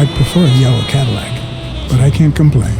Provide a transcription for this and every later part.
I'd prefer a yellow Cadillac, but I can't complain.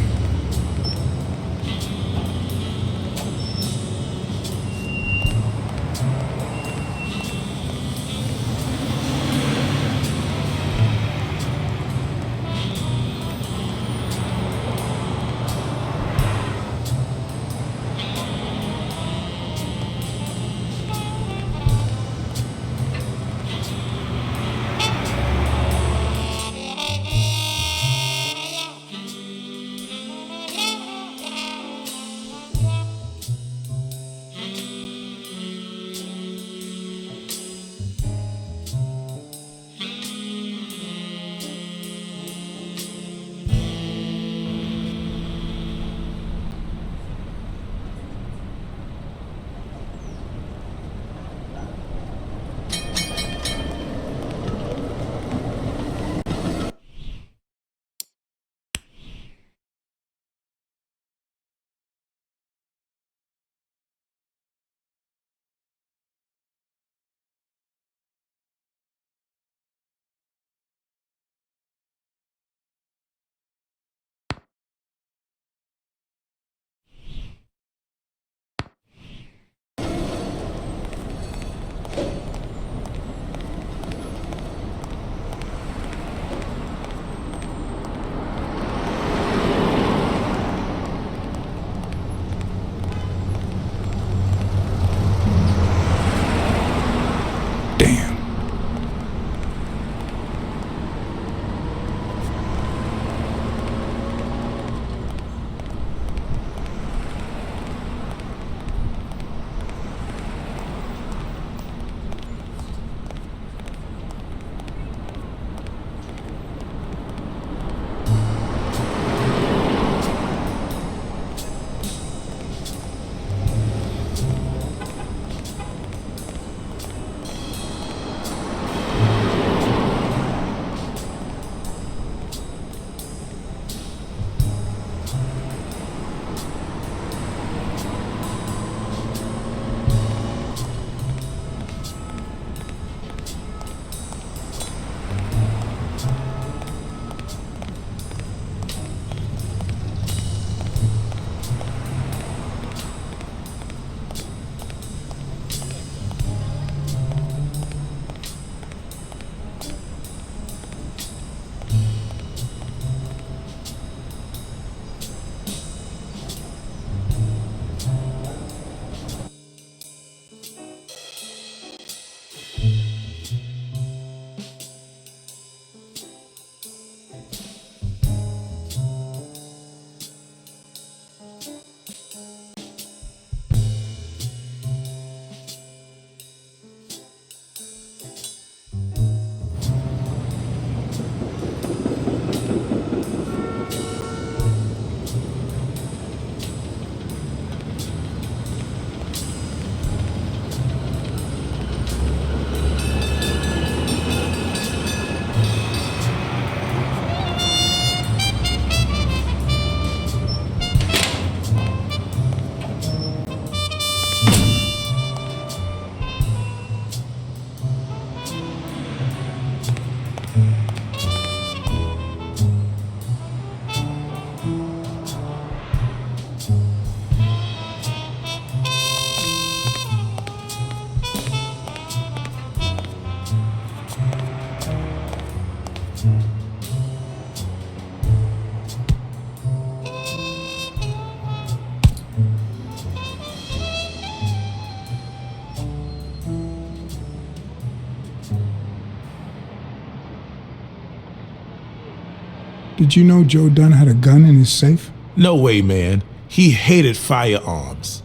Did you know Joe Dunn had a gun in his safe? No way, man. He hated firearms.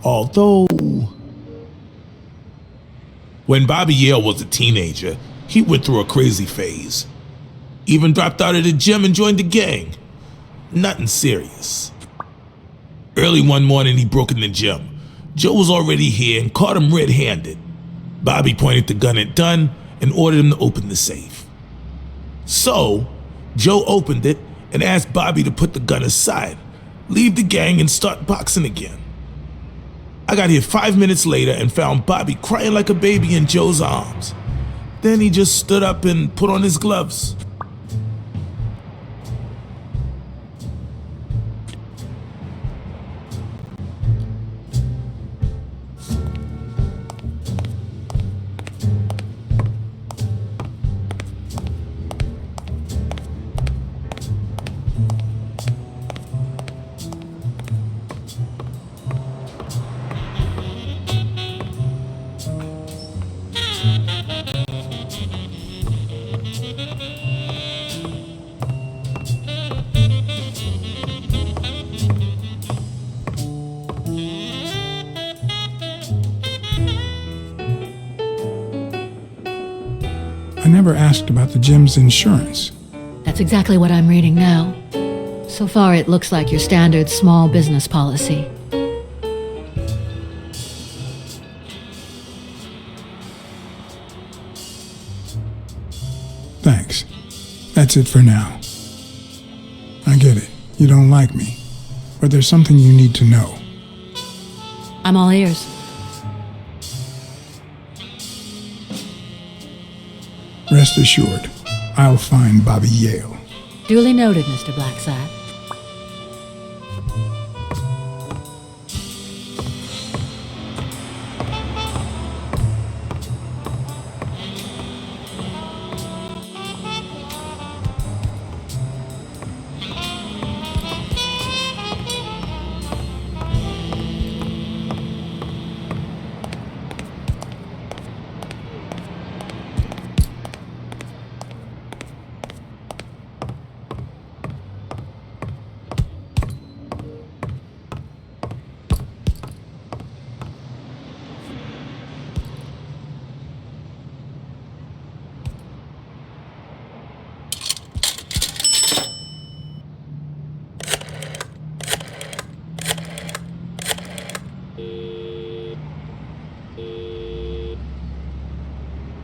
Although, when Bobby Yale was a teenager, he went through a crazy phase. Even dropped out of the gym and joined the gang. Nothing serious. Early one morning, he broke in the gym. Joe was already here and caught him red-handed. Bobby pointed the gun at Dunn and ordered him to open the safe. So, Joe opened it and asked Bobby to put the gun aside, leave the gang, and start boxing again. I got here 5 minutes later and found Bobby crying like a baby in Joe's arms. Then he just stood up and put on his gloves. I never asked about the gym's insurance. That's exactly what I'm reading now. So far, it looks like your standard small business policy. Thanks. That's it for now. I get it. You don't like me. But there's something you need to know. I'm all ears. Rest assured, I'll find Bobby Yale. Duly noted, Mr. Blacksad.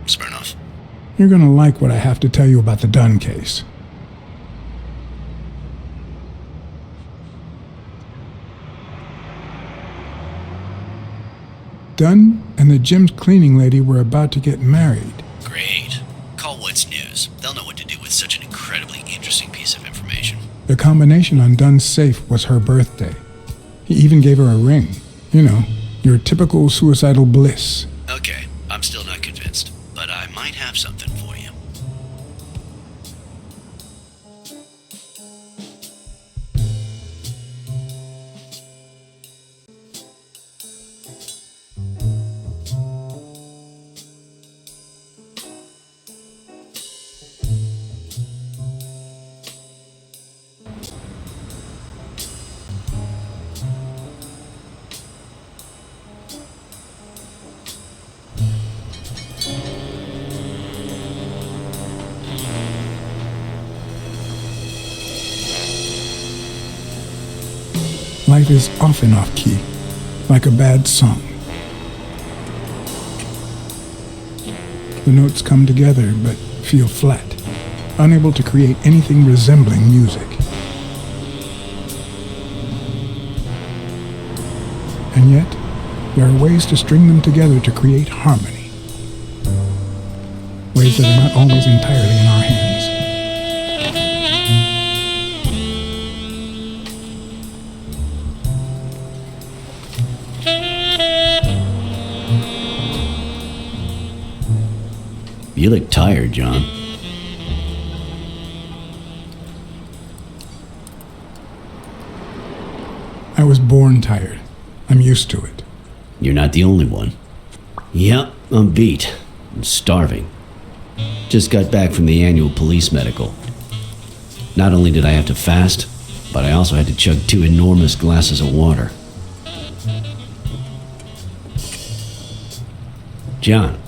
Smirnoff. You're gonna like what I have to tell you about the Dunn case. Dunn and the gym's cleaning lady were about to get married. Great. Call What's News. They'll know what to do with such an incredibly interesting piece of information. The combination on Dunn's safe was her birthday. He even gave her a ring. You know, your typical suicidal bliss. Okay, I'm still not convinced, but I might have something for you. Life is often off-key, like a bad song. The notes come together but feel flat, unable to create anything resembling music. And yet, there are ways to string them together to create harmony. Ways that are not always entirely in our hands. You look tired, John. I was born tired. I'm used to it. You're not the only one. Yep, I'm beat. I'm starving. Just got back from the annual police medical. Not only did I have to fast, but I also had to chug 2 enormous glasses of water. John,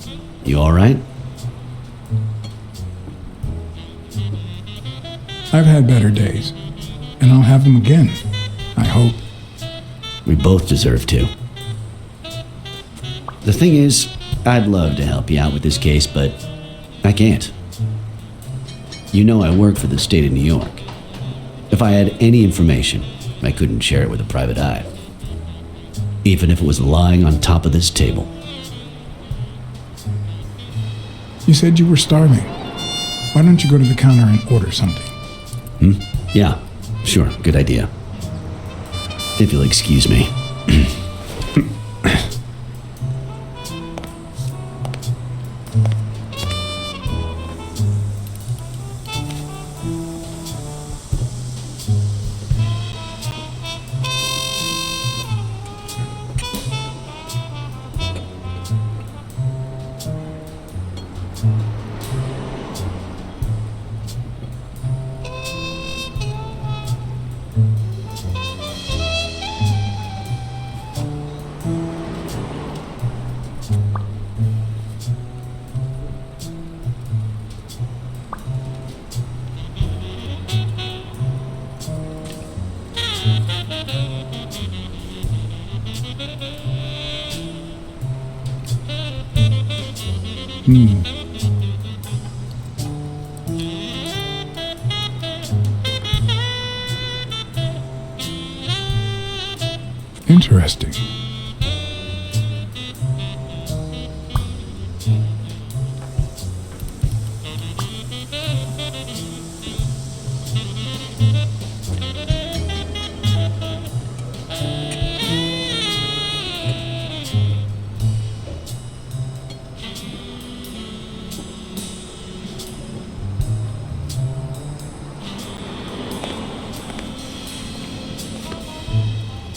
you alright? I've had better days, and I'll have them again, I hope. We both deserve to. The thing is, I'd love to help you out with this case, but I can't. You know I work for the state of New York. If I had any information, I couldn't share it with a private eye. Even if it was lying on top of this table. You said you were starving. Why don't you go to the counter and order something? Yeah, sure, good idea. If you'll excuse me. Interesting.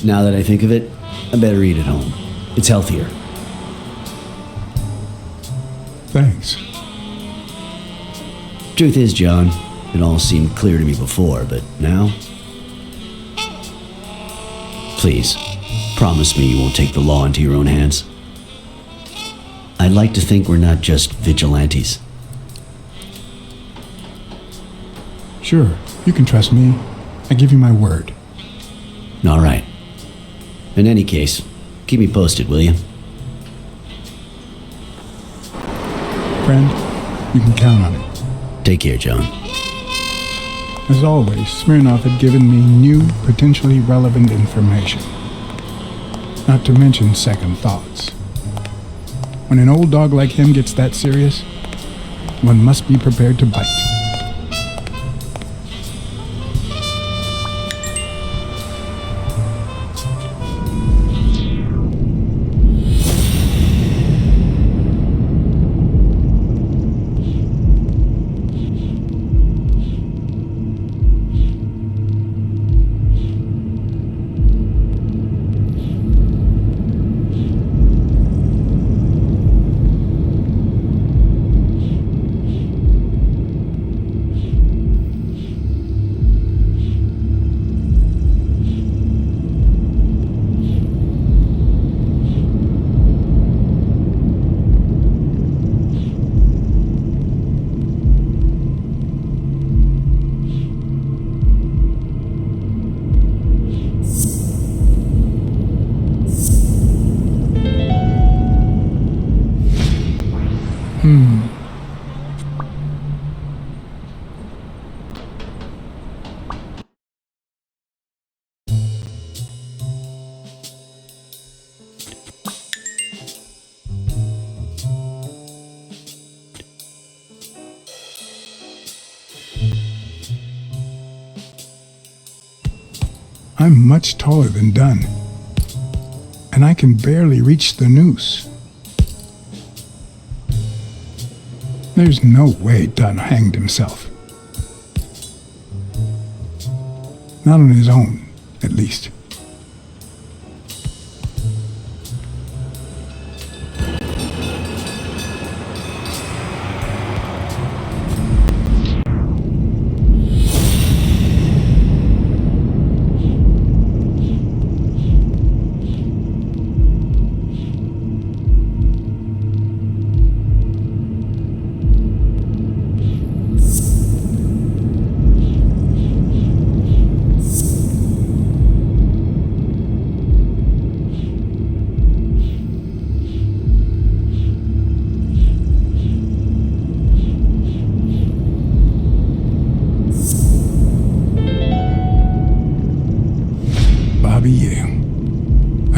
Now that I think of it, I better eat at home. It's healthier. Thanks. Truth is, John, it all seemed clear to me before, but now... Please, promise me you won't take the law into your own hands. I'd like to think we're not just vigilantes. Sure, you can trust me. I give you my word. All right. In any case, keep me posted, will you? Friend, you can count on it. Take care, John. As always, Smirnoff had given me new, potentially relevant information. Not to mention second thoughts. When an old dog like him gets that serious, one must be prepared to bite. I'm much taller than Dunn, and I can barely reach the noose. There's no way Dunn hanged himself. Not on his own, at least.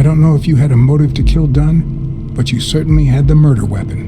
don't know if you had a motive to kill Dunn, but you certainly had the murder weapon.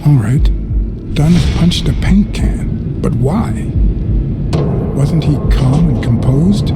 All right, Dunn punched a paint can, but why? Wasn't he calm and composed?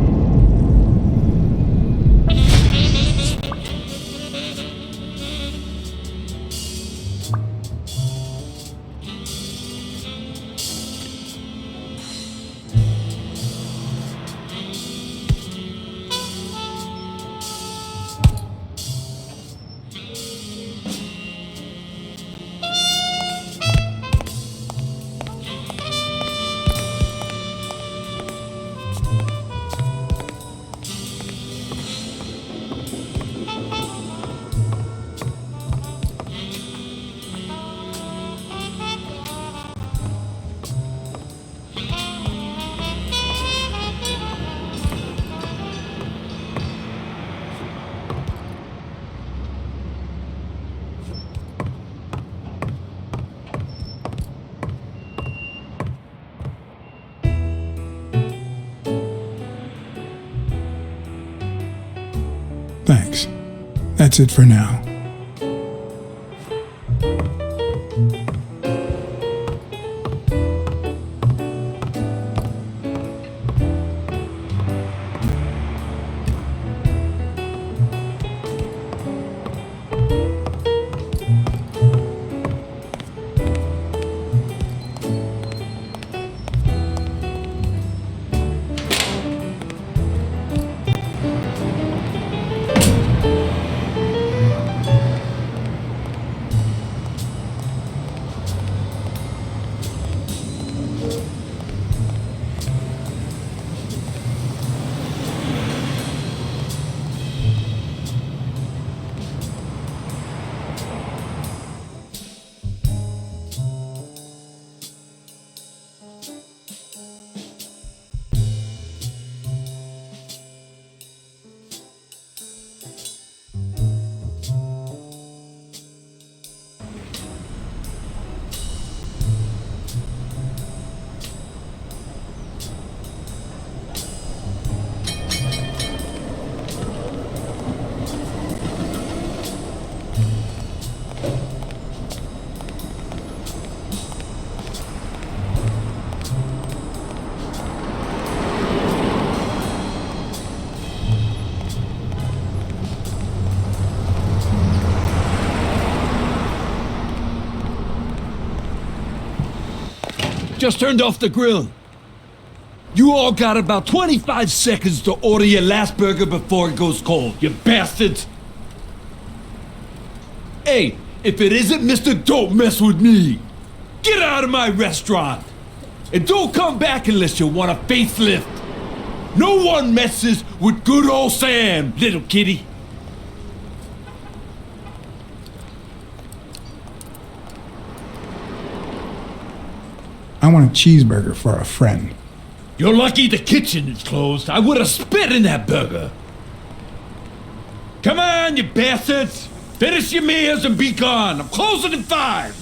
Thanks. That's it for now. just turned off the grill. You all got about 25 seconds to order your last burger before it goes cold, you bastards! Hey, if it isn't Mr. Don't Mess With Me, get out of my restaurant! And don't come back unless you want a facelift. No one messes with good old Sam, little kitty. I want a cheeseburger for a friend. You're lucky the kitchen is closed. I would have spit in that burger. Come on, you bastards! Finish your meals and be gone. I'm closing in 5.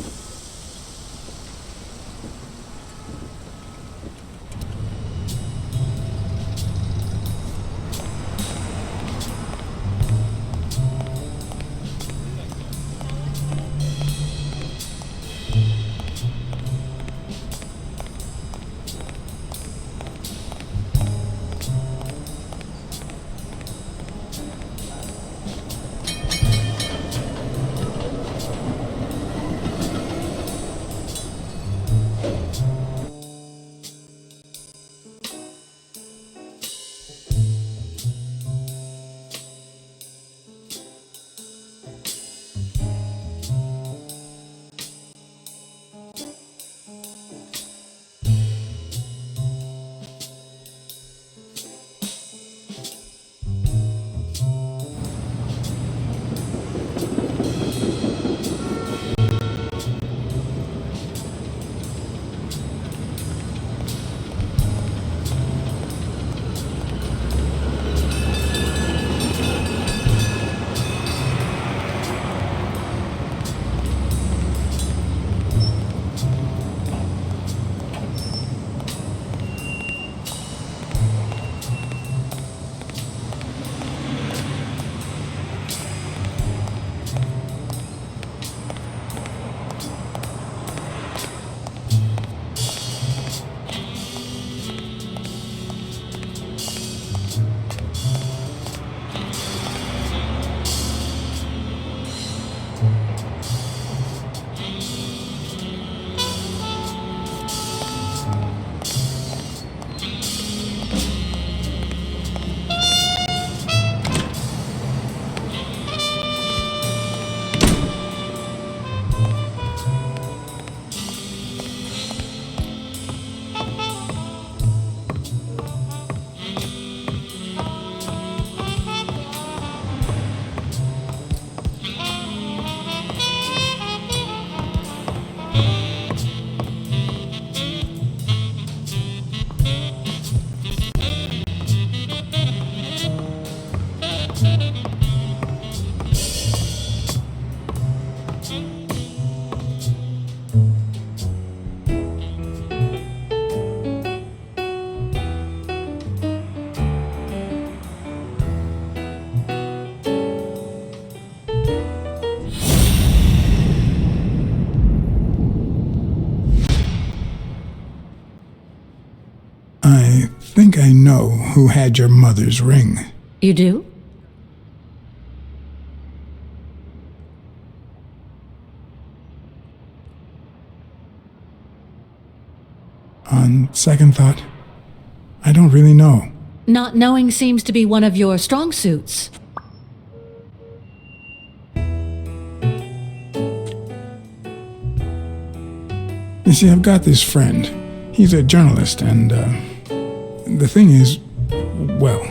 I think I know who had your mother's ring. You do? On second thought, I don't really know. Not knowing seems to be one of your strong suits. You see, I've got this friend. He's a journalist, and the thing is, well,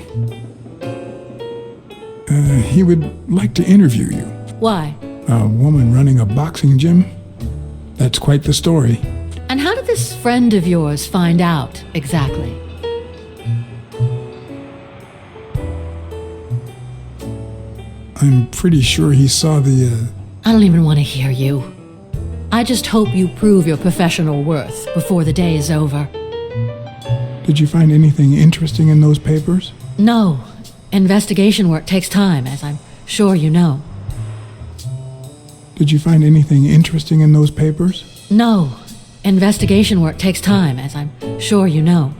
he would like to interview you. Why? A woman running a boxing gym? That's quite the story. And how did this friend of yours find out, exactly? I'm pretty sure he saw the, I don't even want to hear you. I just hope you prove your professional worth before the day is over. Did you find anything interesting in those papers? No. Investigation work takes time, as I'm sure you know. Did you find anything interesting in those papers? No. Investigation work takes time, as I'm sure you know.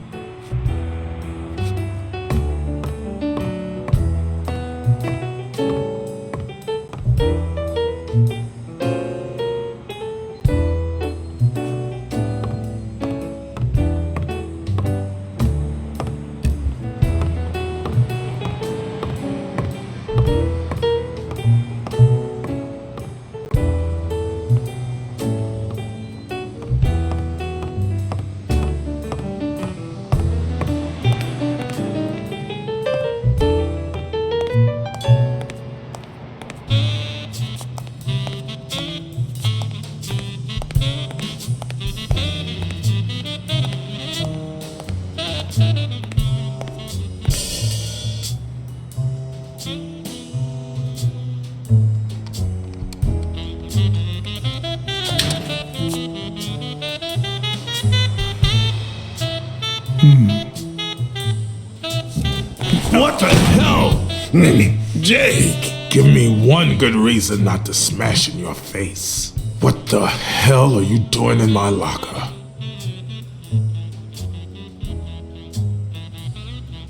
Jake, give me one good reason not to smash in your face. What the hell are you doing in my locker?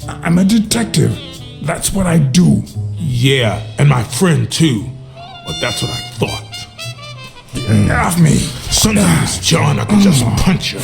I'm a detective. That's what I do. Yeah, and my friend too. But that's what I thought. Get off me. Sometimes, John, I can just punch you.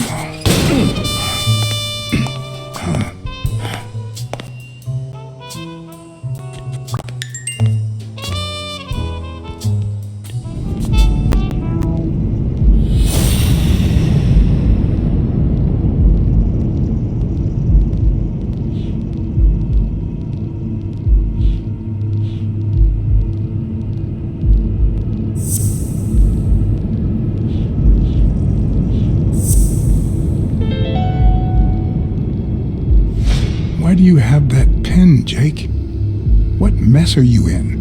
Why do you have that pen, Jake? What mess are you in?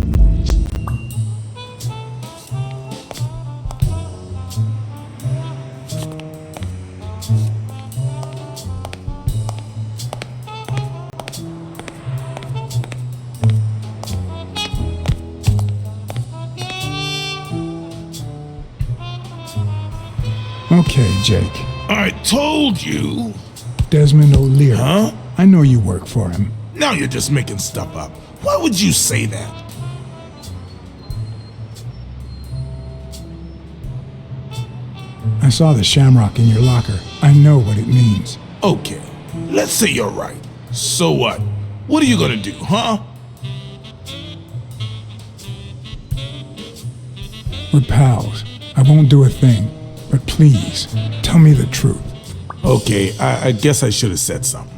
Okay, Jake. I told you. Desmond O'Leary. Huh? I know you work for him. Now you're just making stuff up. Why would you say that? I saw the shamrock in your locker. I know what it means. Okay, let's say you're right. So what? What are you gonna do, huh? We're pals. I won't do a thing. But please, tell me the truth. Okay, I guess I should have said something.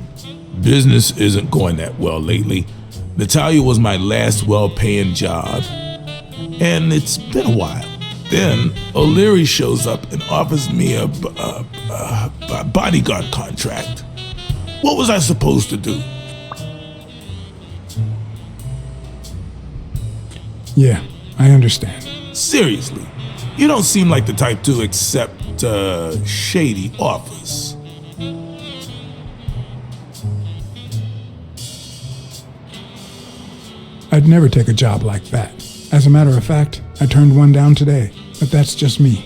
Business isn't going that well lately. Natalia was my last well-paying job, and it's been a while. Then O'Leary shows up and offers me a bodyguard contract. What was I supposed to do? Yeah, I understand. Seriously, you don't seem like the type to accept shady offers. I'd never take a job like that. As a matter of fact, I turned one down today, but that's just me.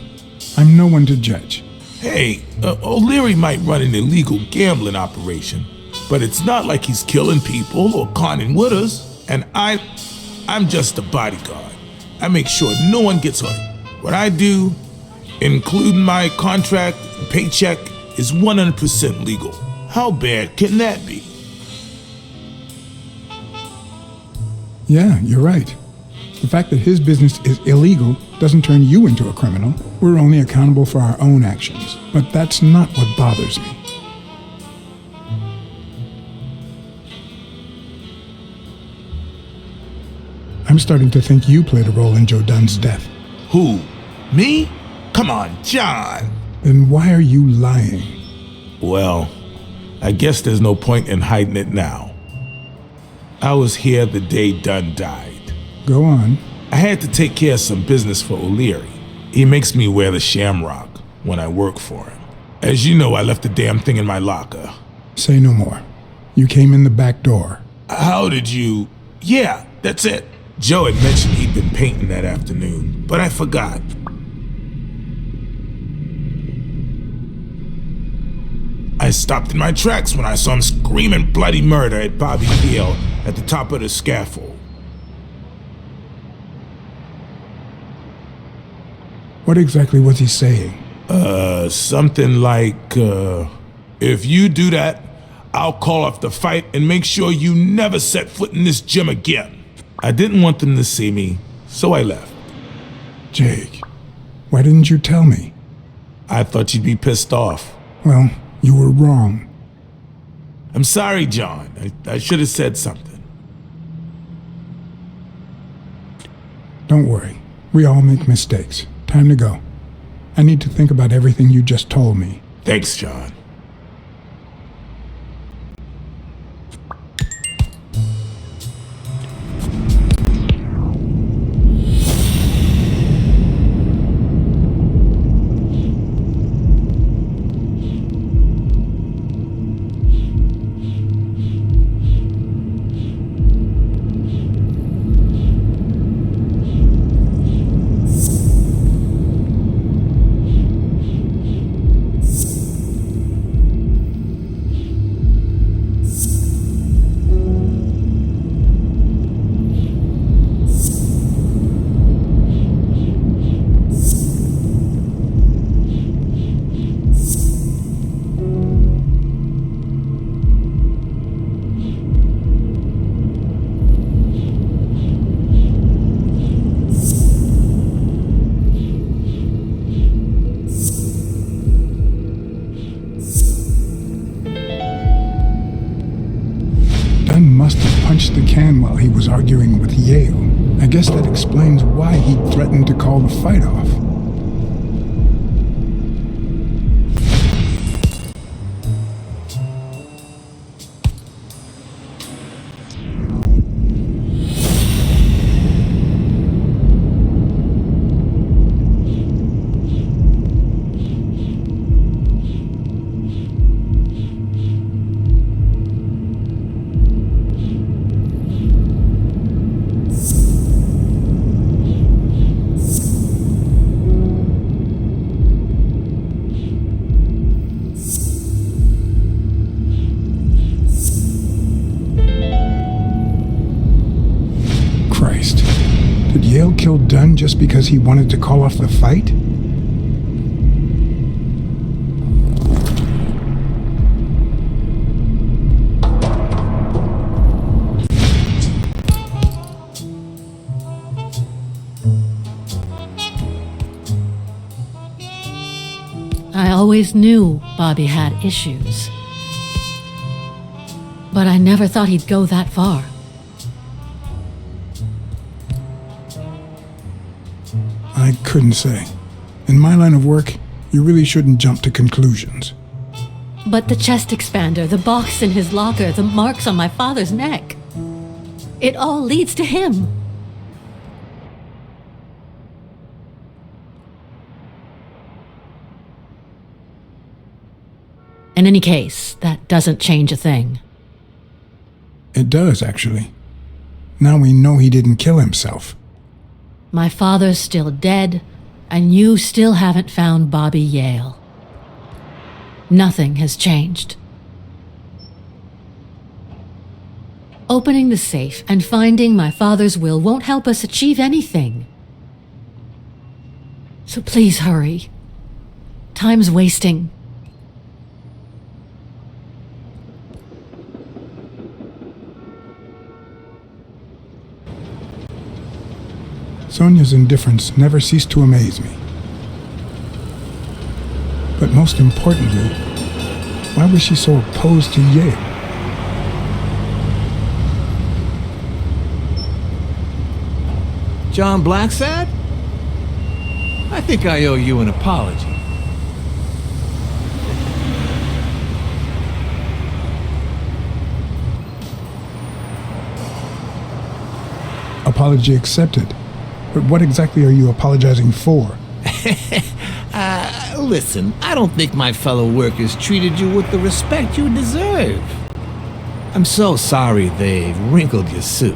I'm no one to judge. Hey, O'Leary might run an illegal gambling operation, but it's not like he's killing people or conning with us. And I'm just a bodyguard. I make sure no one gets hurt. What I do, including my contract and paycheck, is 100% legal. How bad can that be? Yeah, you're right. The fact that his business is illegal doesn't turn you into a criminal. We're only accountable for our own actions. But that's not what bothers me. I'm starting to think you played a role in Joe Dunn's death. Who? Me? Come on, John. Then why are you lying? Well, I guess there's no point in hiding it now. I was here the day Dunn died. Go on. I had to take care of some business for O'Leary. He makes me wear the shamrock when I work for him. As you know, I left the damn thing in my locker. Say no more. You came in the back door. How did you... Yeah, that's it. Joe had mentioned he'd been painting that afternoon, but I forgot. I stopped in my tracks when I saw him screaming bloody murder at Bobby Yale at the top of the scaffold. What exactly was he saying? Something like, if you do that, I'll call off the fight and make sure you never set foot in this gym again. I didn't want them to see me, so I left. Jake, why didn't you tell me? I thought you'd be pissed off. Well, you were wrong. I'm sorry, John. I should have said something. Don't worry. We all make mistakes. Time to go. I need to think about everything you just told me. Thanks, John. arguing with Yale. I guess that explains why he threatened to call the fight off. Christ. Did Yale kill Dunn just because he wanted to call off the fight? I always knew Bobby had issues. But I never thought he'd go that far. I couldn't say. In my line of work, you really shouldn't jump to conclusions. But the chest expander, the box in his locker, the marks on my father's neck. It all leads to him. In any case, that doesn't change a thing. It does, actually. Now we know he didn't kill himself. My father's still dead, and you still haven't found Bobby Yale. Nothing has changed. Opening the safe and finding my father's will won't help us achieve anything. So please hurry. Time's wasting. Sonia's indifference never ceased to amaze me. But most importantly, why was she so opposed to Yale? John Blacksad? I think I owe you an apology. Apology accepted. But what exactly are you apologizing for? Listen, I don't think my fellow workers treated you with the respect you deserve. I'm so sorry they wrinkled your suit.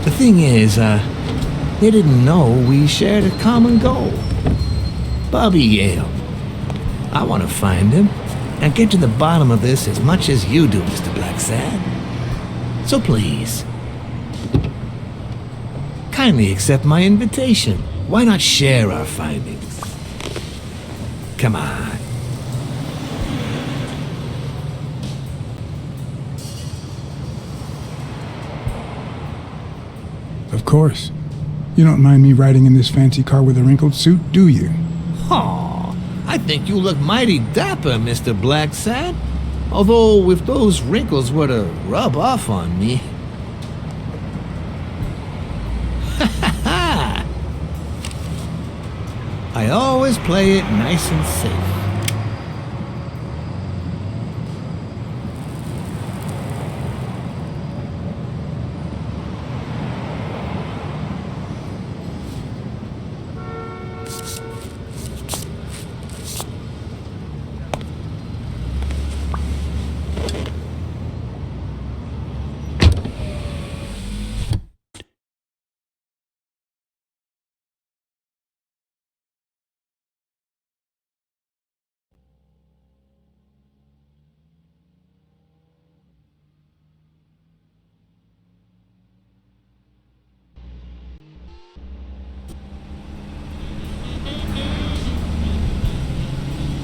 The thing is, they didn't know we shared a common goal. Bobby Yale. I want to find him and get to the bottom of this as much as you do, Mr. Blacksad. So please, kindly accept my invitation. Why not share our findings? Come on. Of course. You don't mind me riding in this fancy car with a wrinkled suit, do you? Aw, I think you look mighty dapper, Mr. Blacksad. Although, if those wrinkles were to rub off on me... I always play it nice and safe.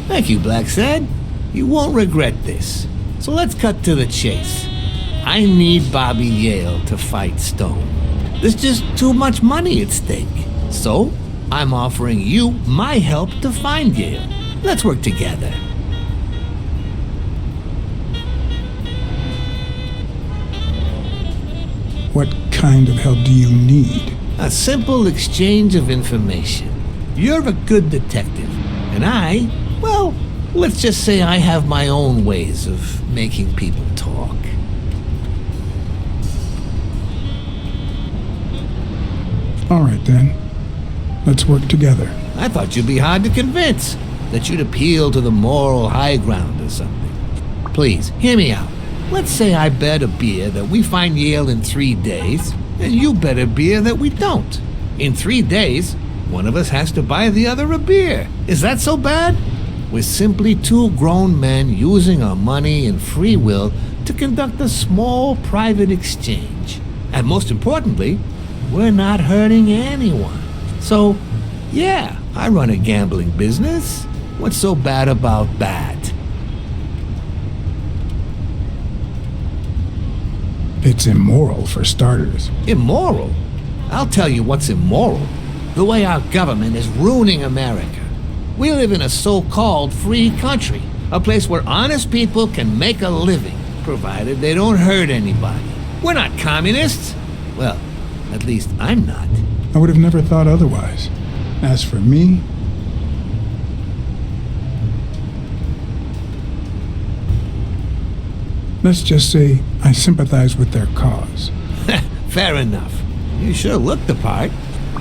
Thank you, Blacksad. You won't regret this. So let's cut to the chase. I need Bobby Yale to fight Stone. There's just too much money at stake. So, I'm offering you my help to find Yale. Let's work together. kind of help do you need? A simple exchange of information. You're a good detective, and well, let's just say I have my own ways of making people talk. All right, then. Let's work together. I thought you'd be hard to convince, that you'd appeal to the moral high ground or something. Please, hear me out. Let's say I bet a beer that we find Yale in 3 days, and you bet a beer that we don't. In 3 days, one of us has to buy the other a beer. Is that so bad? We're simply two grown men using our money and free will to conduct a small private exchange. And most importantly, we're not hurting anyone. So, yeah, I run a gambling business. What's so bad about that? It's immoral, for starters. Immoral? I'll tell you what's immoral. The way our government is ruining America. We live in a so-called free country, a place where honest people can make a living, provided they don't hurt anybody. We're not communists. Well, at least I'm not. I would have never thought otherwise. As for me, let's just say I sympathize with their cause. Fair enough. You sure look the part.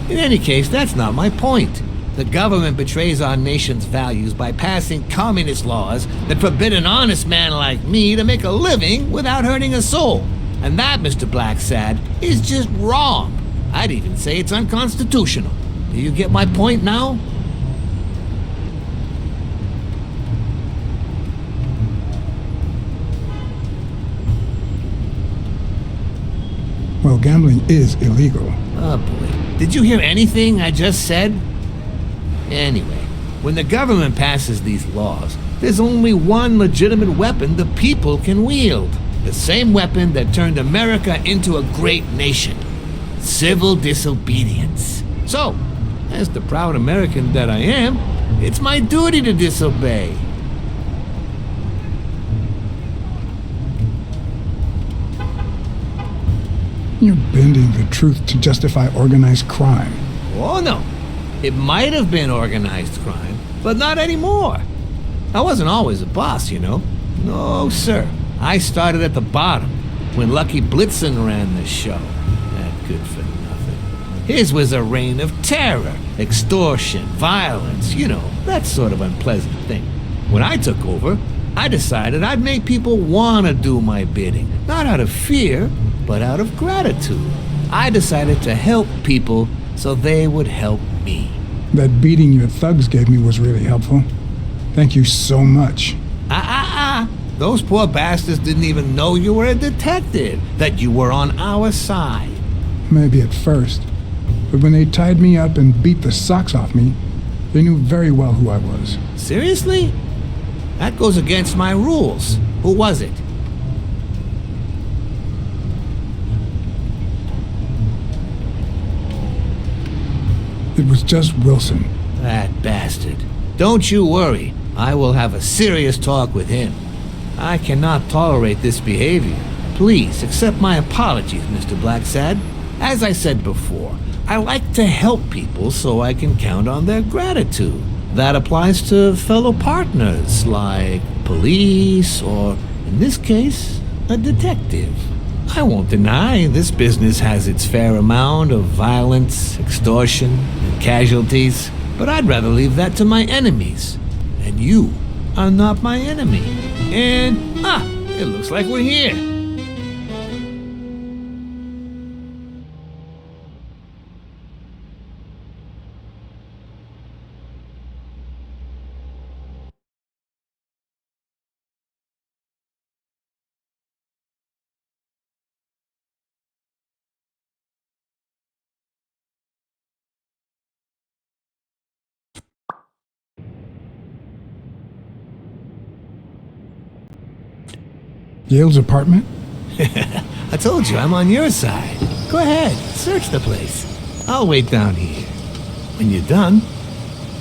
In any case, that's not my point. The government betrays our nation's values by passing communist laws that forbid an honest man like me to make a living without hurting a soul. And that, Mr. Blacksad, is just wrong. I'd even say it's unconstitutional. Do you get my point now? Well, gambling is illegal. Oh boy. Did you hear anything I just said? Anyway, when the government passes these laws, there's only one legitimate weapon the people can wield. The same weapon that turned America into a great nation. Civil disobedience. So, as the proud American that I am, it's my duty to disobey. You're bending the truth to justify organized crime. Oh no, it might have been organized crime, but not anymore. I wasn't always a boss, you know. No, sir. I started at the bottom, when Lucky Blitzen ran the show. That good for nothing. His was a reign of terror, extortion, violence, you know, that sort of unpleasant thing. When I took over, I decided I'd make people want to do my bidding, not out of fear, but out of gratitude. I decided to help people so they would help me. That beating your thugs gave me was really helpful. Thank you so much. Those poor bastards didn't even know you were a detective, that you were on our side. Maybe at first, but when they tied me up and beat the socks off me, they knew very well who I was. Seriously? That goes against my rules. Who was it? It was just Wilson. That bastard. Don't you worry. I will have a serious talk with him. I cannot tolerate this behavior. Please accept my apologies, Mr. Blacksad. As I said before, I like to help people so I can count on their gratitude. That applies to fellow partners like police or, in this case, a detective. I won't deny this business has its fair amount of violence, extortion, and casualties, but I'd rather leave that to my enemies. And you are not my enemy. And, it looks like we're here. Yale's apartment? I told you, I'm on your side. Go ahead, search the place. I'll wait down here. When you're done,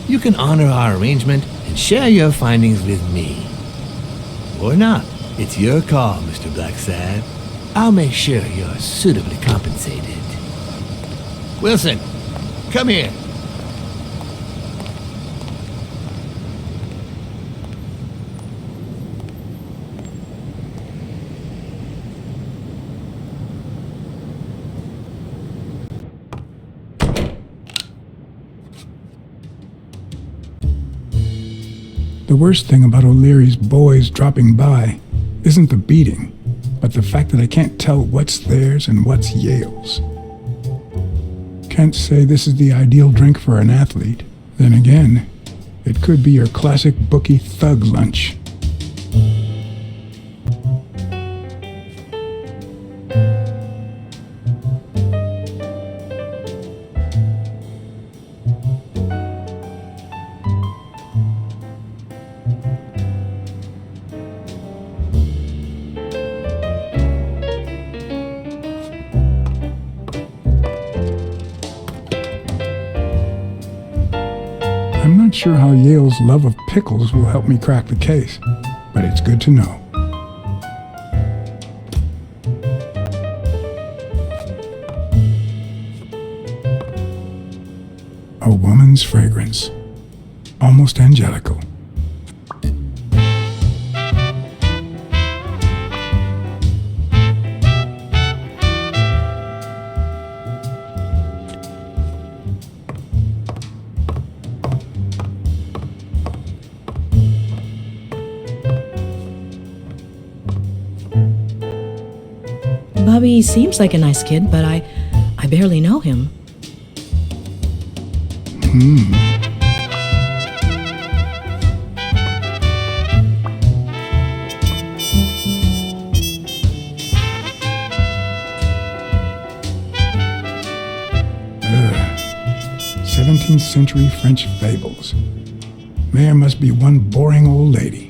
you can honor our arrangement and share your findings with me. Or not. It's your call, Mr. Blacksad. I'll make sure you're suitably compensated. Wilson, come here. The worst thing about O'Leary's boys dropping by isn't the beating, but the fact that I can't tell what's theirs and what's Yale's. Can't say this is the ideal drink for an athlete. Then again, it could be your classic bookie thug lunch. I'm not sure how Yale's love of pickles will help me crack the case, but it's good to know. A woman's fragrance, almost angelical. Bobby seems like a nice kid, but I barely know him. 17th century French fables. Mare must be one boring old lady.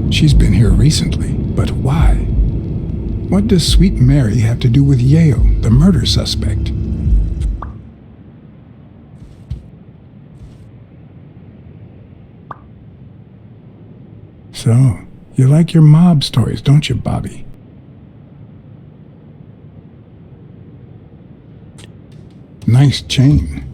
She's been here recently, but why? What does Sweet Mary have to do with Yale, the murder suspect? So, you like your mob stories, don't you, Bobby? Nice chain.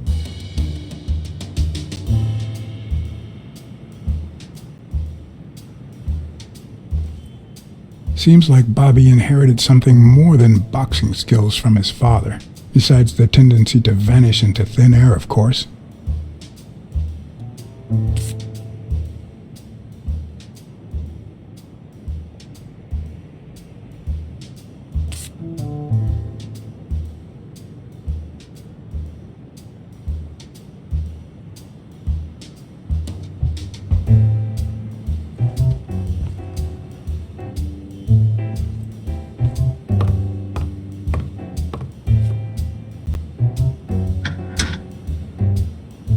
Seems like Bobby inherited something more than boxing skills from his father, besides the tendency to vanish into thin air, of course.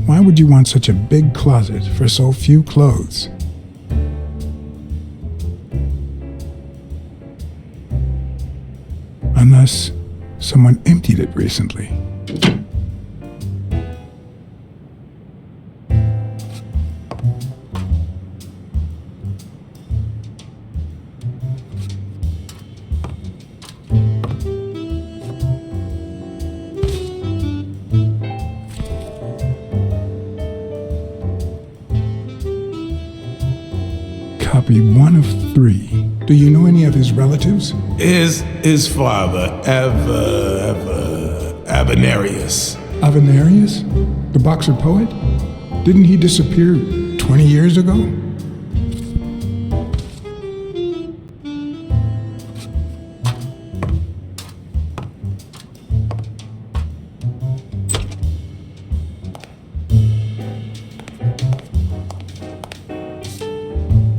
Why would you want such a big closet for so few clothes? Unless someone emptied it recently. Copy 1 of 3. Do you know any of his relatives? His father, Avenarius. Avenarius? The boxer poet? Didn't he disappear 20 years ago?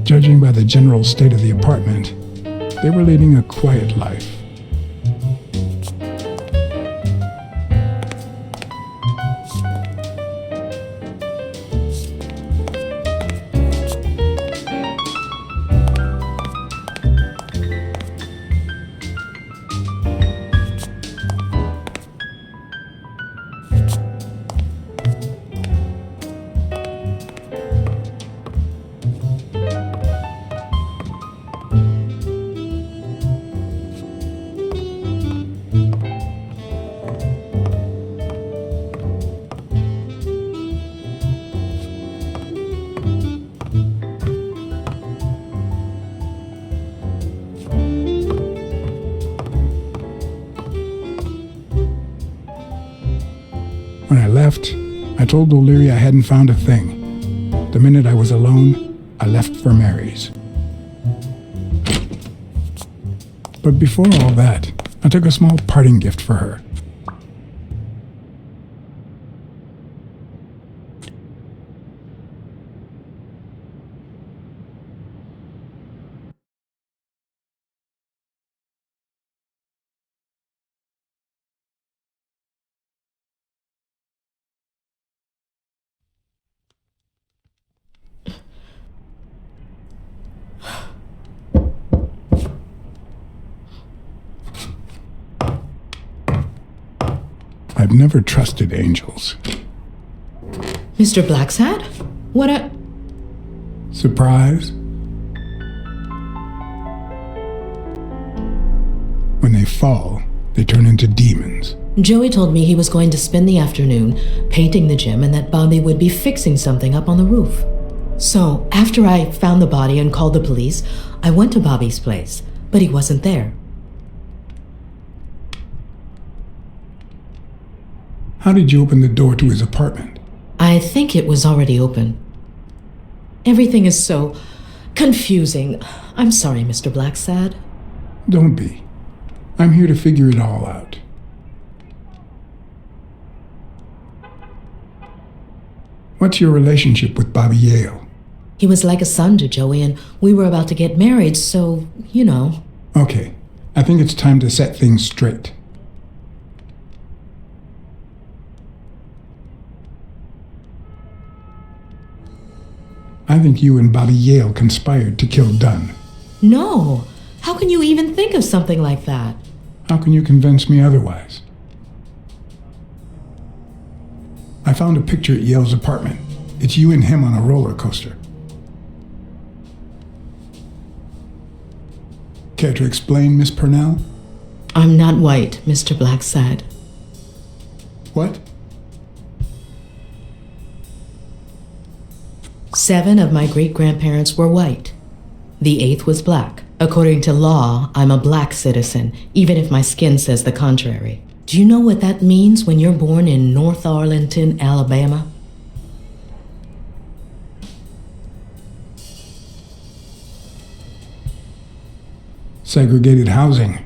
Judging by the general state of the apartment, they were leading a quiet life. When I left, I told O'Leary I hadn't found a thing. The minute I was alone, I left for Mary's. But before all that, I took a small parting gift for her. I've never trusted angels. Mr. Blacksad? What a... Surprise? When they fall, they turn into demons. Joey told me he was going to spend the afternoon painting the gym and that Bobby would be fixing something up on the roof. So, after I found the body and called the police, I went to Bobby's place, but he wasn't there. How did you open the door to his apartment? I think it was already open. Everything is so confusing. I'm sorry, Mr. Blacksad. Don't be. I'm here to figure it all out. What's your relationship with Bobby Yale? He was like a son to Joey, and we were about to get married, so, you know. Okay, I think it's time to set things straight. I think you and Bobby Yale conspired to kill Dunn. No! How can you even think of something like that? How can you convince me otherwise? I found a picture at Yale's apartment. It's you and him on a roller coaster. Care to explain, Miss Purnell? I'm not white, Mr. Blacksad. What? 7 of my great-grandparents were white. The 8th was black. According to law, I'm a black citizen, even if my skin says the contrary. Do you know what that means when you're born in North Arlington, Alabama? Segregated housing,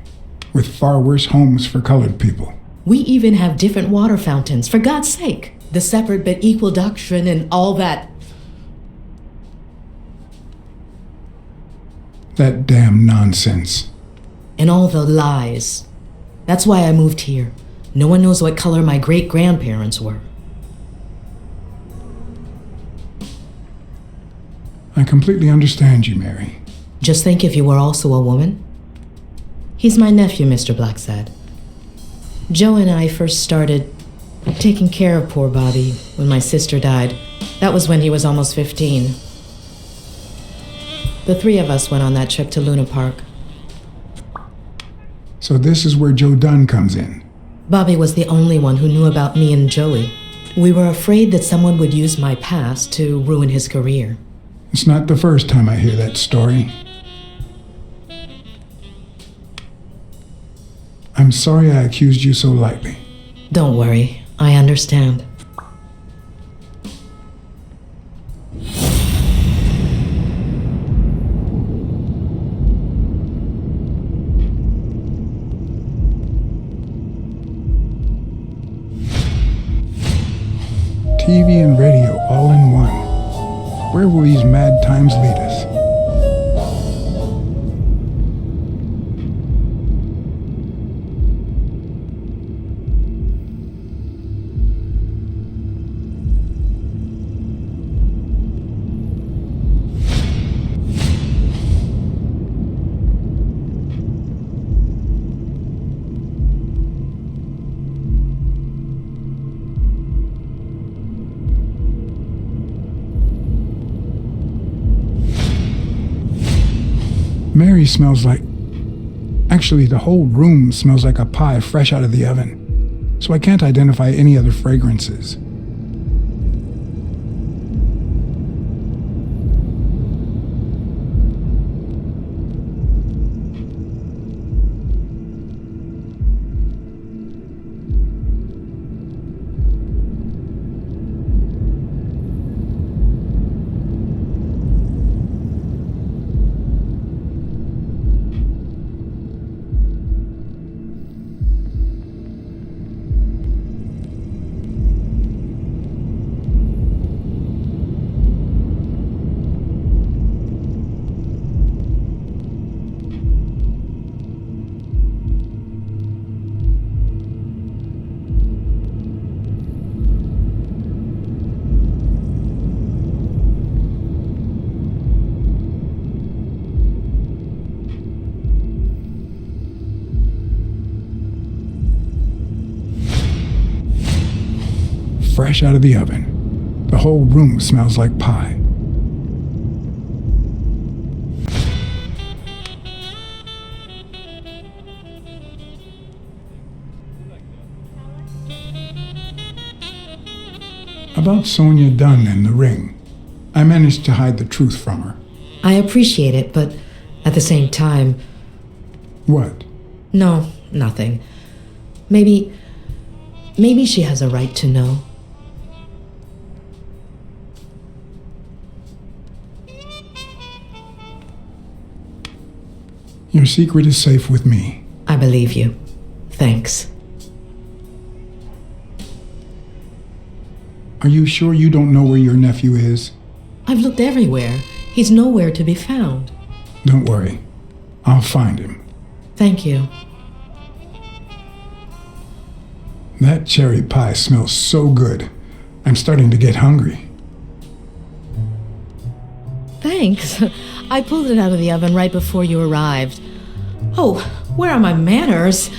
with far worse homes for colored people. We even have different water fountains, for God's sake. The separate but equal doctrine and all that. That damn nonsense. And all the lies. That's why I moved here. No one knows what color my great-grandparents were. I completely understand you, Mary. Just think if you were also a woman. He's my nephew, Mr. Blacksad. Joe and I first started taking care of poor Bobby when my sister died. That was when he was almost 15. The 3 of us went on that trip to Luna Park. So this is where Joe Dunn comes in. Bobby was the only one who knew about me and Joey. We were afraid that someone would use my past to ruin his career. It's not the first time I hear that story. I'm sorry I accused you so lightly. Don't worry, I understand. TV and radio all in one. Where will these mad times lead us? Mary smells like... Actually, the whole room smells like a pie fresh out of the oven, so I can't identify any other fragrances. Fresh out of the oven. The whole room smells like pie. About Sonia Dunn and the ring. I managed to hide the truth from her. I appreciate it, but at the same time... What? No, nothing. Maybe she has a right to know. Your secret is safe with me. I believe you. Thanks. Are you sure you don't know where your nephew is? I've looked everywhere. He's nowhere to be found. Don't worry. I'll find him. Thank you. That cherry pie smells so good. I'm starting to get hungry. Thanks. I pulled it out of the oven right before you arrived. Oh, where are my manners?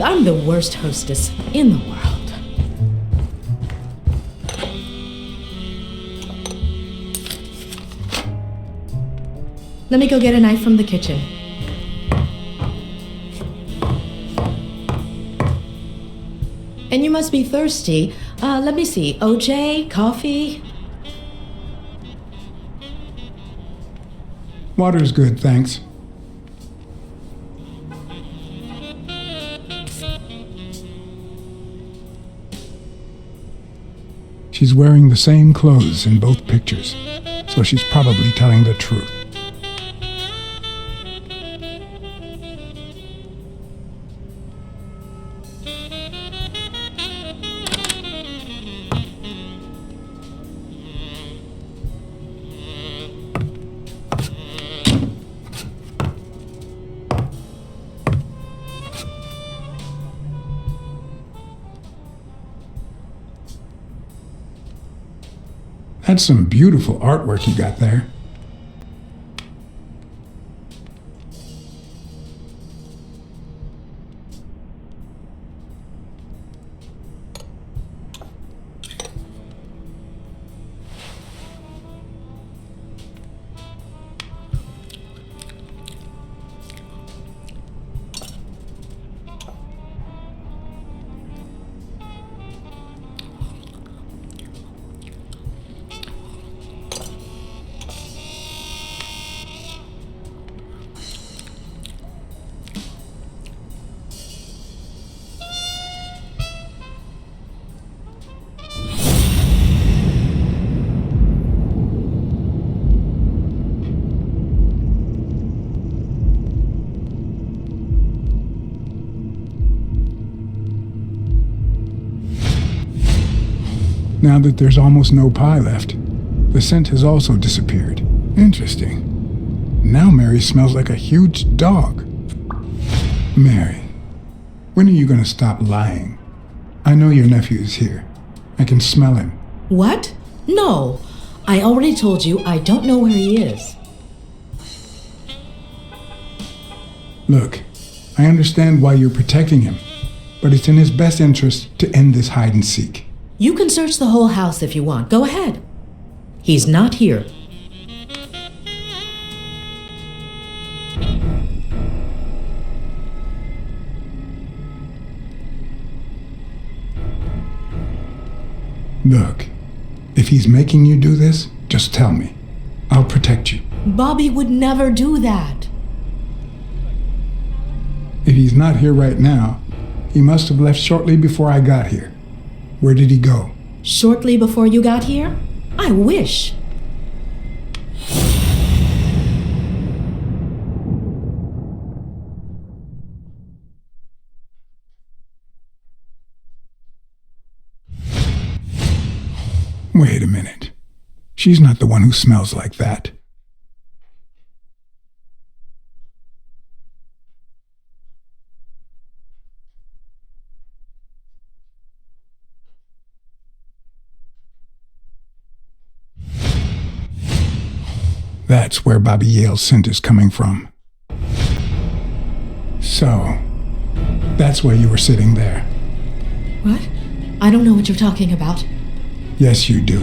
I'm the worst hostess in the world. Let me go get a knife from the kitchen. And you must be thirsty. Let me see. OJ? Coffee? Water's good, thanks. She's wearing the same clothes in both pictures, so she's probably telling the truth. That's some beautiful artwork you got there. Now that there's almost no pie left, the scent has also disappeared. Interesting. Now Mary smells like a huge dog. Mary, when are you going to stop lying? I know your nephew is here. I can smell him. What? No. I already told you I don't know where he is. Look, I understand why you're protecting him, but it's in his best interest to end this hide and seek. You can search the whole house if you want. Go ahead. He's not here. Look, if he's making you do this, just tell me. I'll protect you. Bobby would never do that. If he's not here right now, he must have left shortly before I got here. Where did he go? Shortly before you got here? I wish. Wait a minute. She's not the one who smells like that. That's where Bobby Yale's scent is coming from. So, that's why you were sitting there. What? I don't know what you're talking about. Yes, you do.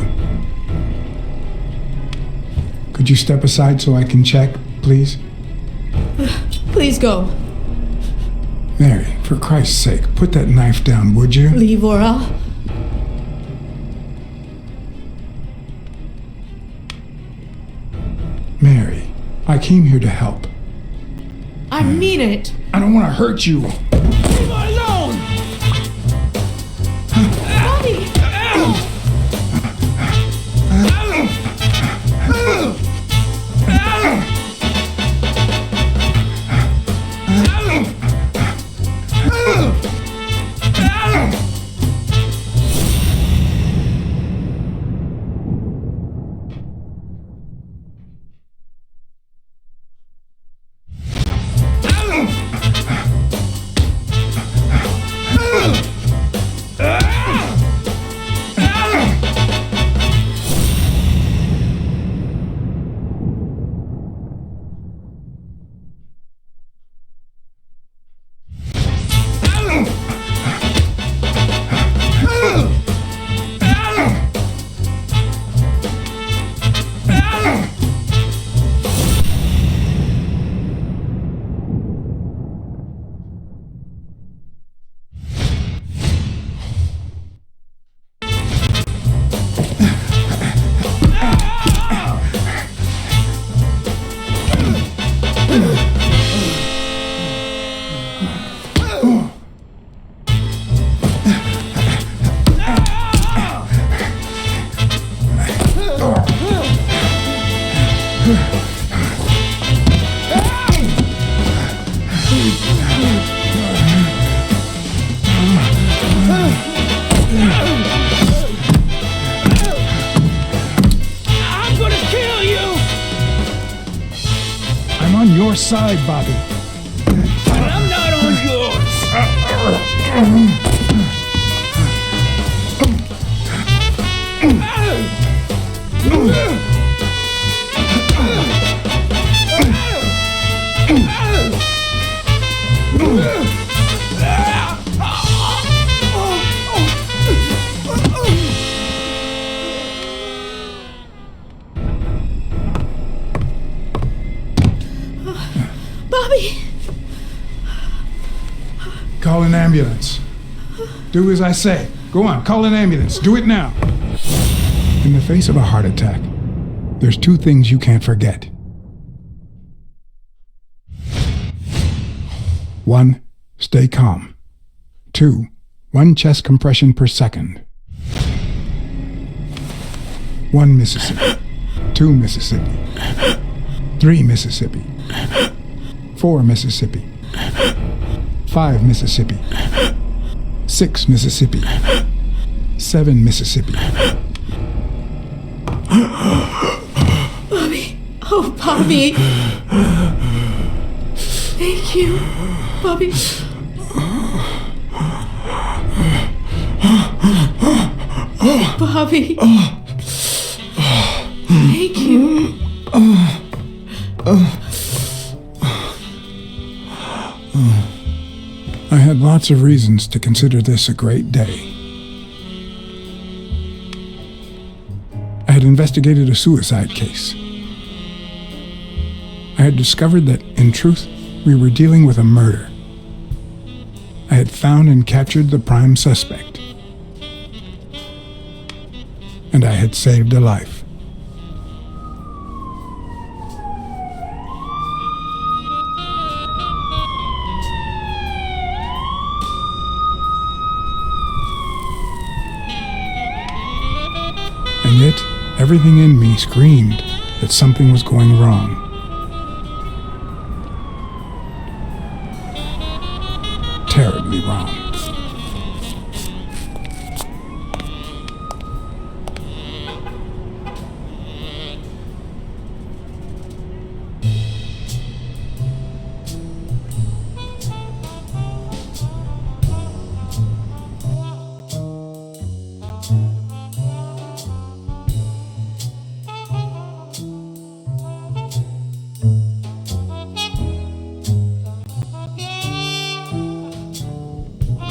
Could you step aside so I can check, please? Please go. Mary, for Christ's sake, put that knife down, would you? Livora. Mary, I came here to help. I mean it. I don't want to hurt you. Leave me alone! Bobby! I'm gonna kill you! I'm on your side, Bobby. But I'm not on Bobby! Call an ambulance. Do as I say. Go on, call an ambulance. Do it now. In the face of a heart attack, there's two things you can't forget. 1. Stay calm. 2. 1 chest compression per second. 1 Mississippi. 2 Mississippi. 3 Mississippi. 4 Mississippi. 5 Mississippi. 6 Mississippi. 7 Mississippi. Bobby. Oh, Bobby. Thank you, Bobby. Bobby. Thank you. I had lots of reasons to consider this a great day. I had investigated a suicide case. I had discovered that, in truth, we were dealing with a murder. I had found and captured the prime suspect. And I had saved a life. And yet, everything in me screamed that something was going wrong. Terribly wrong.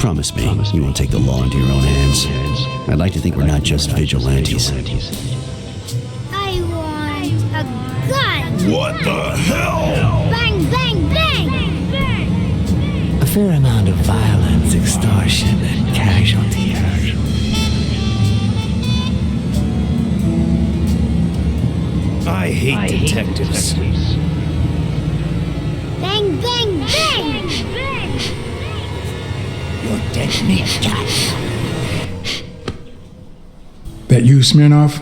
Promise me you won't take the law into your own hands. I'd like to think we're not just vigilantes. I want a gun! What the hell? Bang, bang, bang! A fair amount of violence, extortion, and casualties. I hate detectives. Bang, bang, bang! Your dead meat cat. That you, Smirnov?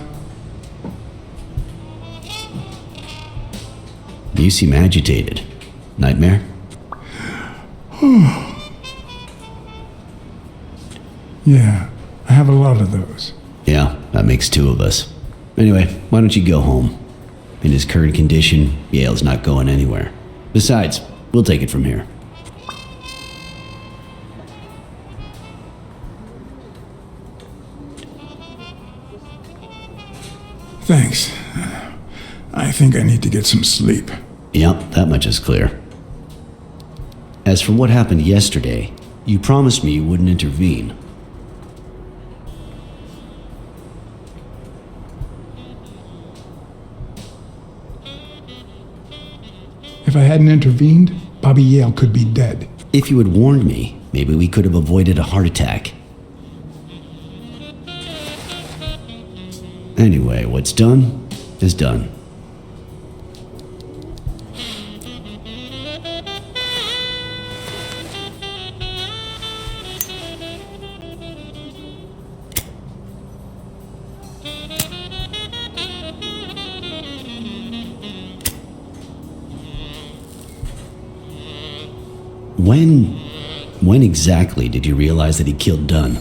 You seem agitated. Nightmare? Yeah, I have a lot of those. Yeah, that makes 2 of us. Anyway, why don't you go home? In his current condition, Yale's not going anywhere. Besides, we'll take it from here. Thanks. I think I need to get some sleep. Yep, that much is clear. As for what happened yesterday, you promised me you wouldn't intervene. If I hadn't intervened, Bobby Yale could be dead. If you had warned me, maybe we could have avoided a heart attack. Anyway, what's done is done. When exactly did you realize that he killed Dunn?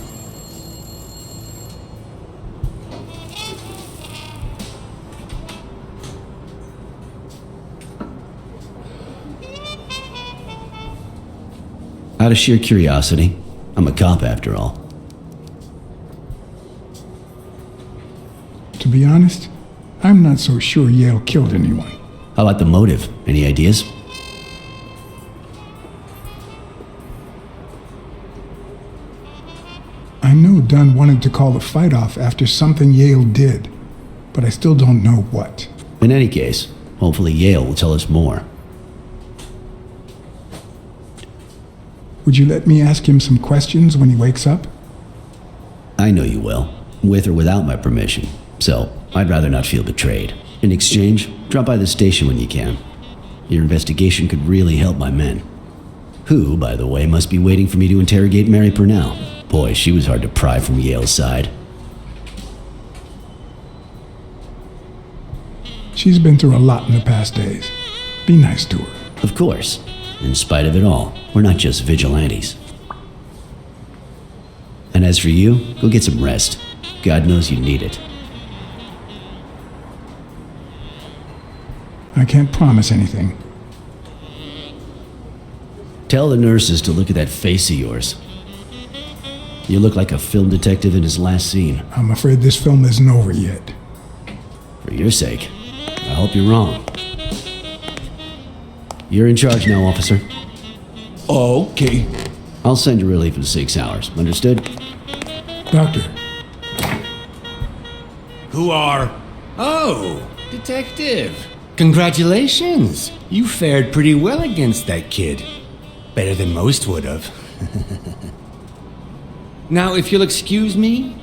Out of sheer curiosity. I'm a cop after all. To be honest, I'm not so sure Yale killed anyone. How about the motive? Any ideas? I know Dunn wanted to call the fight off after something Yale did, but I still don't know what. In any case, hopefully Yale will tell us more. Would you let me ask him some questions when he wakes up? I know you will, with or without my permission, so I'd rather not feel betrayed. In exchange, drop by the station when you can. Your investigation could really help my men. Who, by the way, must be waiting for me to interrogate Mary Purnell. Boy, she was hard to pry from Yale's side. She's been through a lot in the past days. Be nice to her. Of course. In spite of it all, we're not just vigilantes. And as for you, go get some rest. God knows you need it. I can't promise anything. Tell the nurses to look at that face of yours. You look like a film detective in his last scene. I'm afraid this film isn't over yet. For your sake, I hope you're wrong. You're in charge now, officer. Okay. I'll send you relief in 6 hours. Understood? Doctor, Who are... Oh, detective. Congratulations. You fared pretty well against that kid. Better than most would have. Now, if you'll excuse me...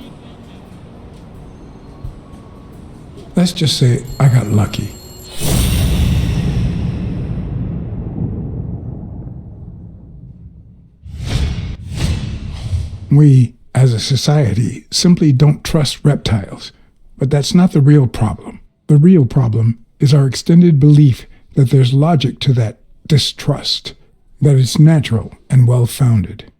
let's just say I got lucky. We, as a society, simply don't trust reptiles. But that's not the real problem. The real problem is our extended belief that there's logic to that distrust, that it's natural and well-founded.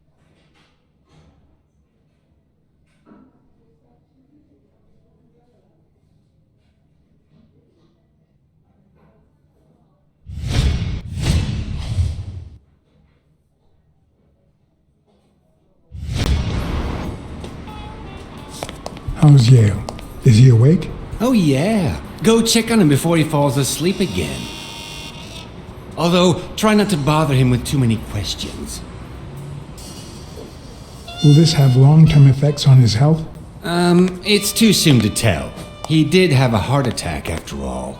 How's Yale? Is he awake? Oh yeah. Go check on him before he falls asleep again. Although, try not to bother him with too many questions. Will this have long-term effects on his health? It's too soon to tell. He did have a heart attack after all.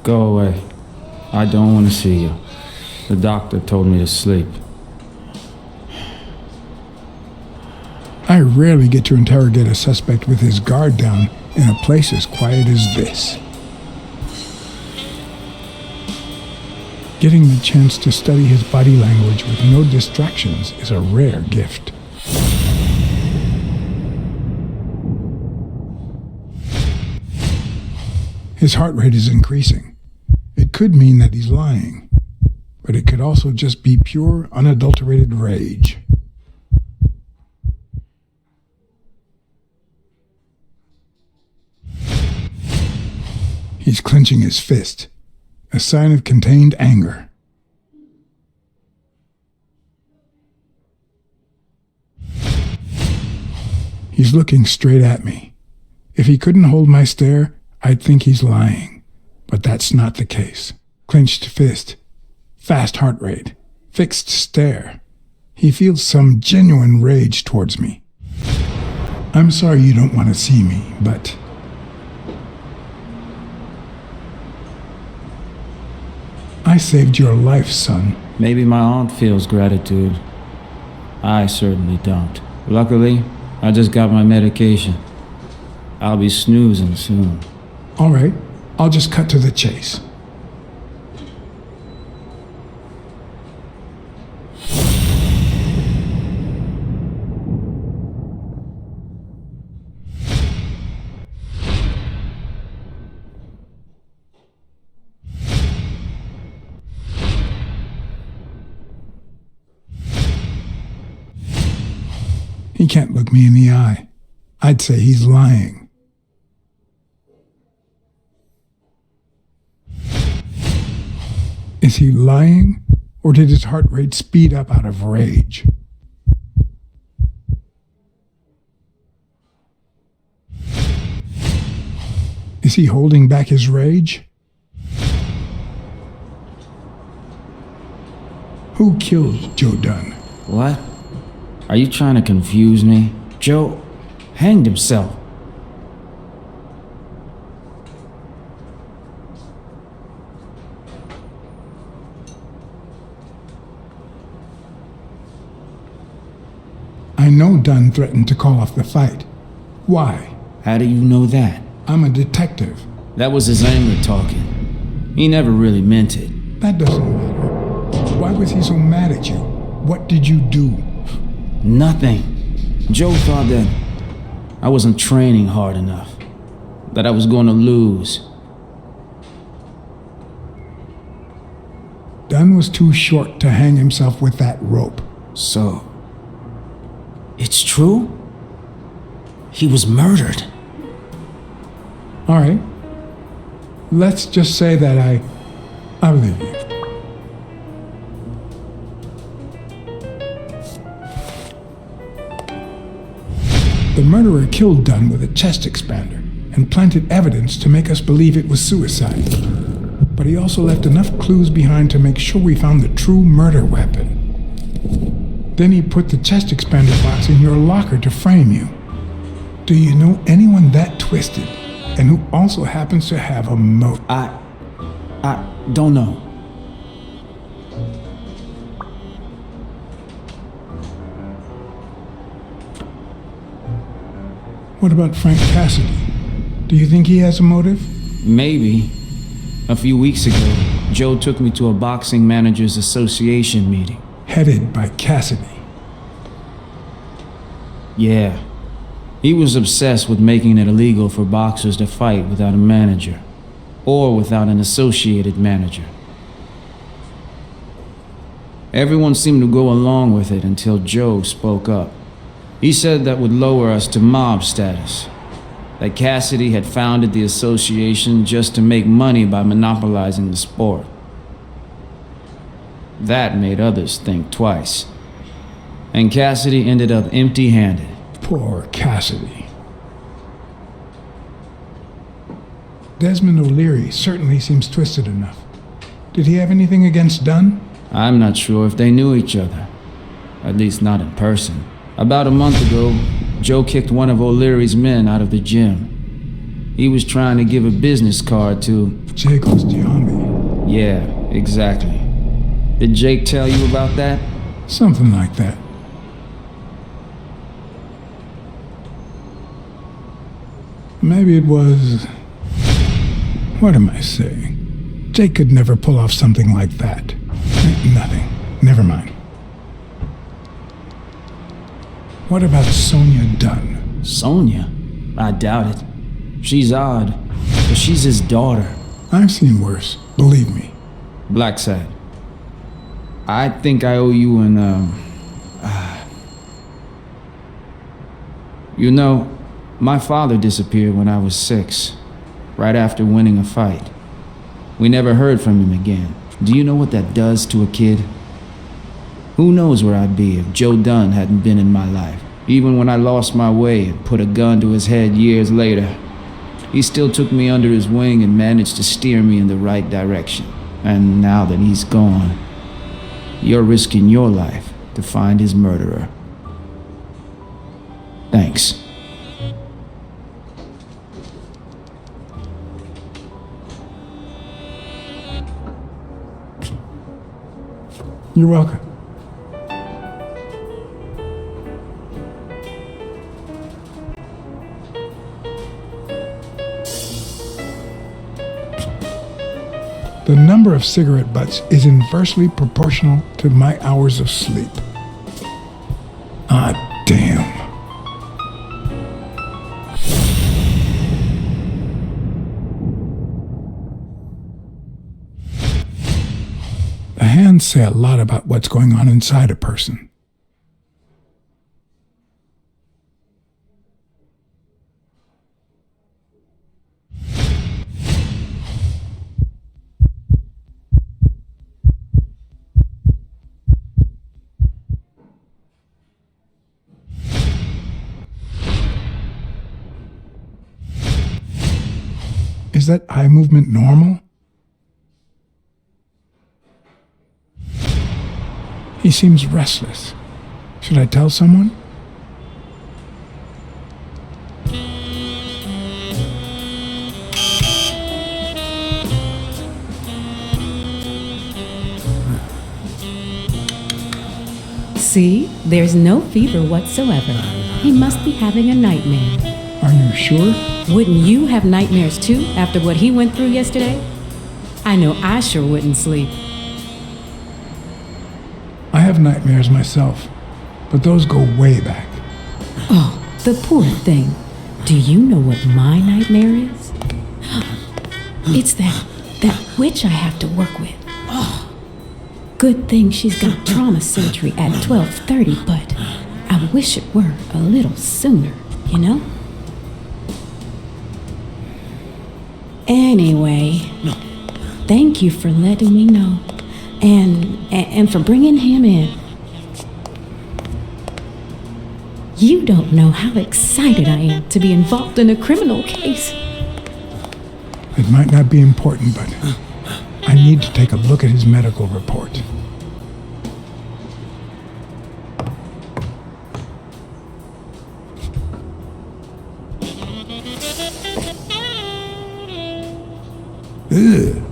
Go away. I don't want to see you. The doctor told me to sleep. I rarely get to interrogate a suspect with his guard down in a place as quiet as this. Getting the chance to study his body language with no distractions is a rare gift. His heart rate is increasing. It could mean that he's lying, but it could also just be pure, unadulterated rage. He's clenching his fist, a sign of contained anger. He's looking straight at me. If he couldn't hold my stare, I'd think he's lying, but that's not the case. Clenched fist, fast heart rate, fixed stare. He feels some genuine rage towards me. I'm sorry you don't want to see me, but I saved your life, son. Maybe my aunt feels gratitude. I certainly don't. Luckily, I just got my medication. I'll be snoozing soon. All right, I'll just cut to the chase. He can't look me in the eye. I'd say he's lying. Is he lying, or did his heart rate speed up out of rage? Is he holding back his rage? Who killed Joe Dunn? What? Are you trying to confuse me? Joe hanged himself. I know Dunn threatened to call off the fight. Why? How do you know that? I'm a detective. That was his anger talking. He never really meant it. That doesn't matter. Why was he so mad at you? What did you do? Nothing. Joe thought that I wasn't training hard enough, that I was going to lose. Dunn was too short to hang himself with that rope. So, it's true? He was murdered. All right. Let's just say that I believe you. The murderer killed Dunn with a chest expander and planted evidence to make us believe it was suicide. But he also left enough clues behind to make sure we found the true murder weapon. Then he put the chest expander box in your locker to frame you. Do you know anyone that twisted and who also happens to have a motive? I don't know. What about Frank Cassidy? Do you think he has a motive? Maybe. A few weeks ago, Joe took me to a boxing managers association meeting. Headed by Cassidy. Yeah. He was obsessed with making it illegal for boxers to fight without a manager, or without an associated manager. Everyone seemed to go along with it until Joe spoke up. He said that would lower us to mob status, that Cassidy had founded the association just to make money by monopolizing the sport. That made others think twice. And Cassidy ended up empty-handed. Poor Cassidy. Desmond O'Leary certainly seems twisted enough. Did he have anything against Dunn? I'm not sure if they knew each other. At least not in person. About a month ago, Joe kicked one of O'Leary's men out of the gym. He was trying to give a business card to... Jacob's Giambi. Yeah, exactly. Did Jake tell you about that? Something like that. Maybe it was... What am I saying? Jake could never pull off something like that. Nothing. Never mind. What about Sonia Dunn? Sonia? I doubt it. She's odd, but she's his daughter. I've seen worse, believe me. Blacksad. I think I owe you an, You know, my father disappeared when I was 6, right after winning a fight. We never heard from him again. Do you know what that does to a kid? Who knows where I'd be if Joe Dunn hadn't been in my life. Even when I lost my way and put a gun to his head years later, he still took me under his wing and managed to steer me in the right direction. And now that he's gone, you're risking your life to find his murderer. Thanks. You're welcome. The number of cigarette butts is inversely proportional to my hours of sleep. Ah, damn. The hands say a lot about what's going on inside a person. Is that eye movement normal? He seems restless. Should I tell someone? See, there's no fever whatsoever. He must be having a nightmare. Are you sure? Wouldn't you have nightmares too after what he went through yesterday? I know I sure wouldn't sleep. I have nightmares myself. but those go way back. Oh, the poor thing. Do you know what my nightmare is? It's that witch I have to work with. Oh, good thing she's got trauma surgery at 12:30, but I wish it were a little sooner, you know? Anyway, thank you for letting me know, and for bringing him in. You don't know how excited I am to be involved in a criminal case. It might not be important, but I need to take a look at his medical report. Ugh.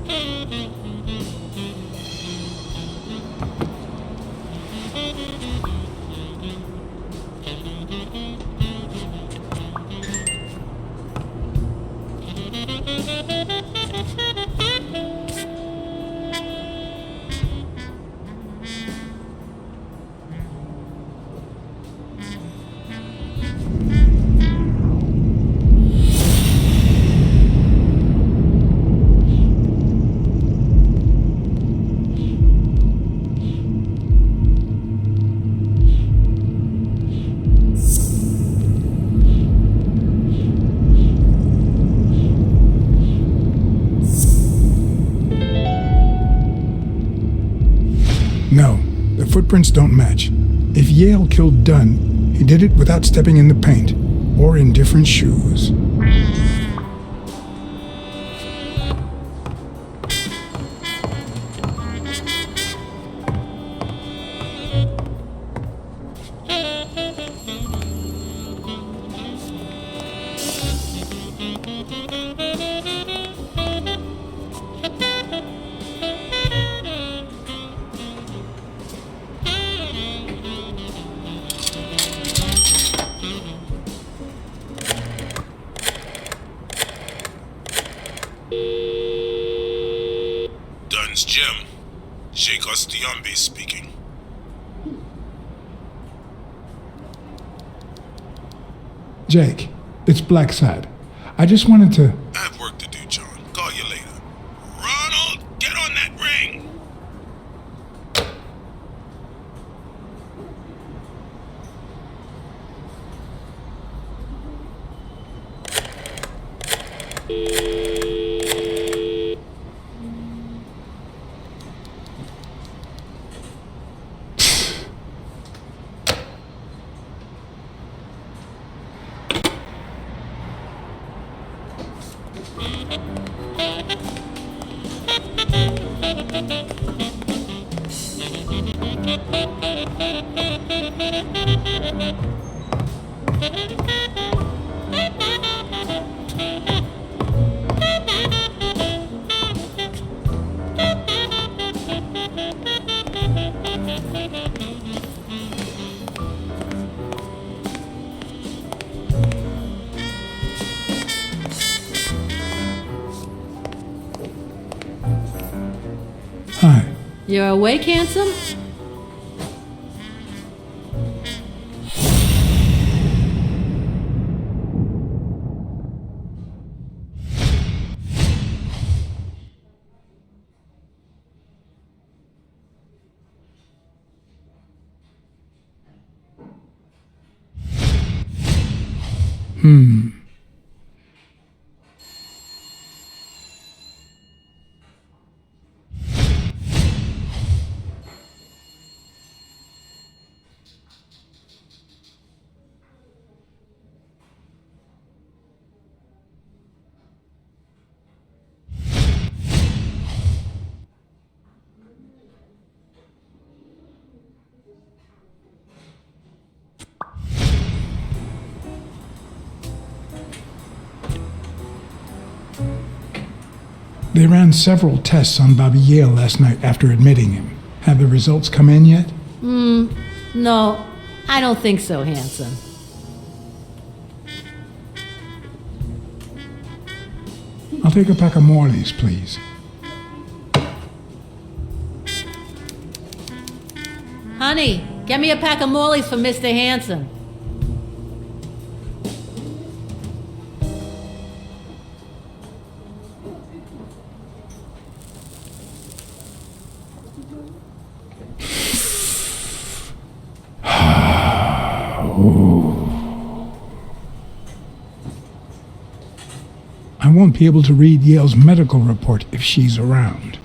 No, the footprints don't match. If Yale killed Dunn, he did it without stepping in the paint, or in different shoes. Dunn's Jim. Sheikh Ostiombe speaking. Jake, it's Blacksad. I just wanted to... I have work to do, John. Call you later. Ronald, get on that ring! Hi. You're awake, handsome? They ran several tests on Bobby Yale last night after admitting him. Have the results come in yet? No, I don't think so, handsome. I'll take a pack of Morley's, please. Honey, Get me a pack of Morleys for Mr. Hanson. I won't be able to read Yale's medical report if she's around.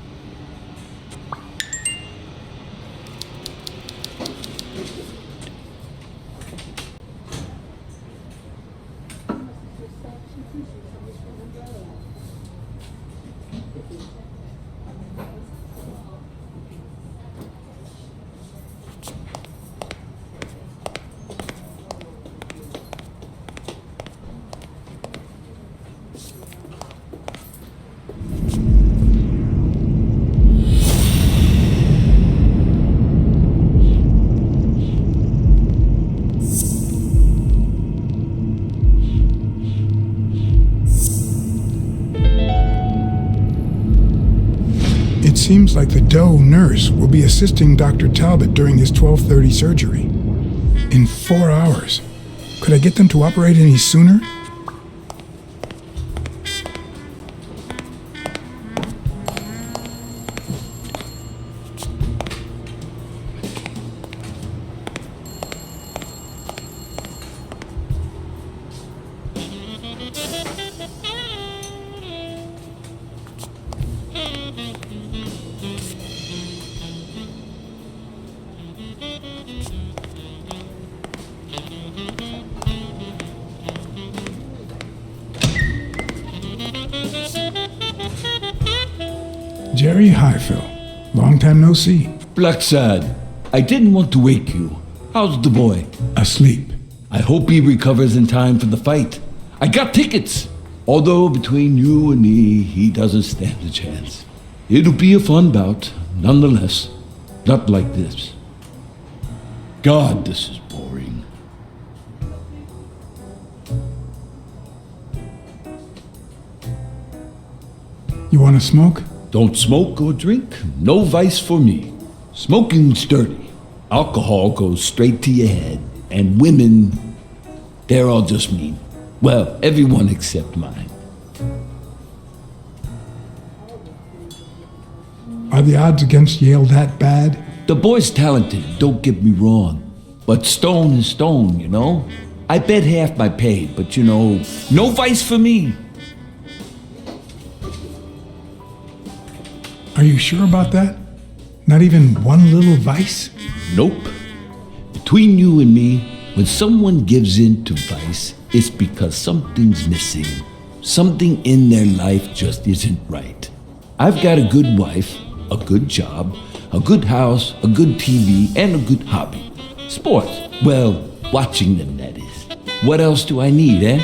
It seems like the Doe nurse will be assisting Dr. Talbot during his 12:30 surgery. In 4 hours. Could I get them to operate any sooner? Jerry Highfill. Long time no see. Blacksad, I didn't want to wake you. How's the boy? Asleep. I hope he recovers in time for the fight. I got tickets. Although between you and me, he doesn't stand a chance. It'll be a fun bout, nonetheless. Not like this. God, this is boring. You want to smoke? Don't smoke or drink. No vice for me. Smoking's dirty. Alcohol goes straight to your head. And women, they're all just mean. Well, everyone except mine. Are the odds against Yale that bad? The boy's talented, don't get me wrong. But stone is stone, you know? I bet half my pay, but you know, no vice for me. Are you sure about that? Not even one little vice? Nope. Between you and me, when someone gives in to vice, it's because something's missing. Something in their life just isn't right. I've got a good wife, a good job, a good house, a good TV, and a good hobby. Sports. Well, watching them, that is. What else do I need, eh?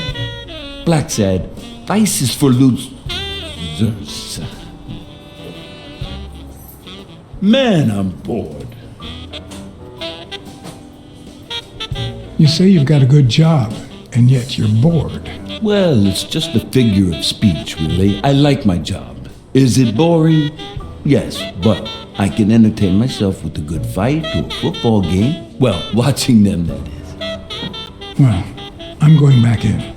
Blacksad, vice is for losers. Man, I'm bored. You say you've got a good job, and yet you're bored. Well, it's just a figure of speech, really. I like my job. Is it boring? Yes, but I can entertain myself with a good fight or a football game. Well, watching them, that is. Well, I'm going back in.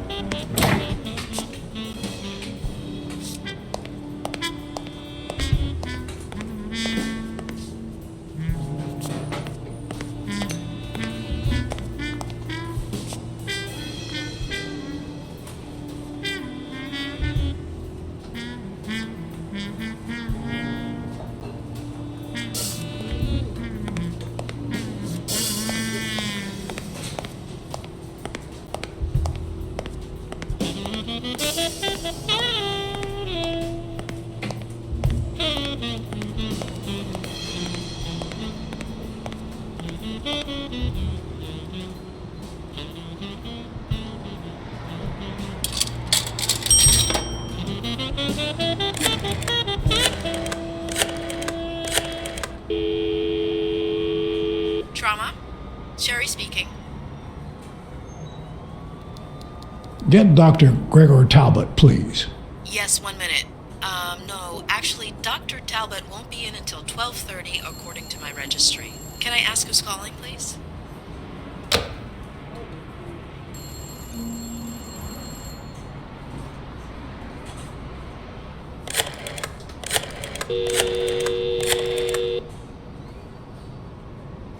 Trauma? Sherry speaking. Get Dr. Gregor Talbot, please. Yes, 1 minute. No, actually, Dr. Talbot won't be in until 12:30 according to my registry. Can I ask who's calling, please?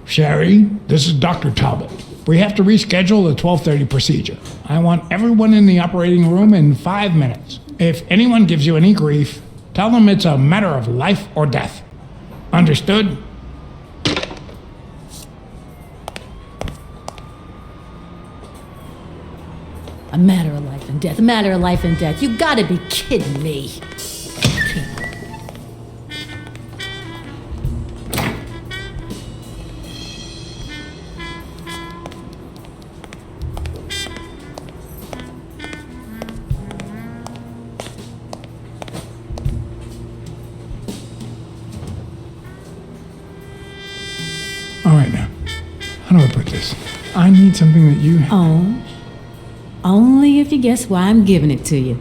Sherry, this is Dr. Talbot. We have to reschedule the 12:30 procedure. I want everyone in the operating room in 5 minutes. If anyone gives you any grief, tell them it's a matter of life or death. Understood? A matter of life and death. A matter of life and death. You gotta be kidding me. All right, now. How do I put this? I need something that you... Oh, only if you guess why I'm giving it to you.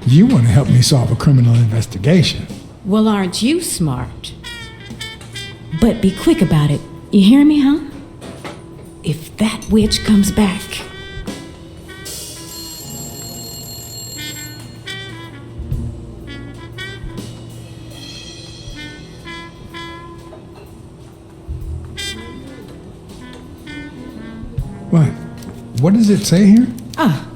You want to help me solve a criminal investigation. Well, aren't you smart? But be quick about it. You hear me, huh? If that witch comes back... What? What does it say here? Ah,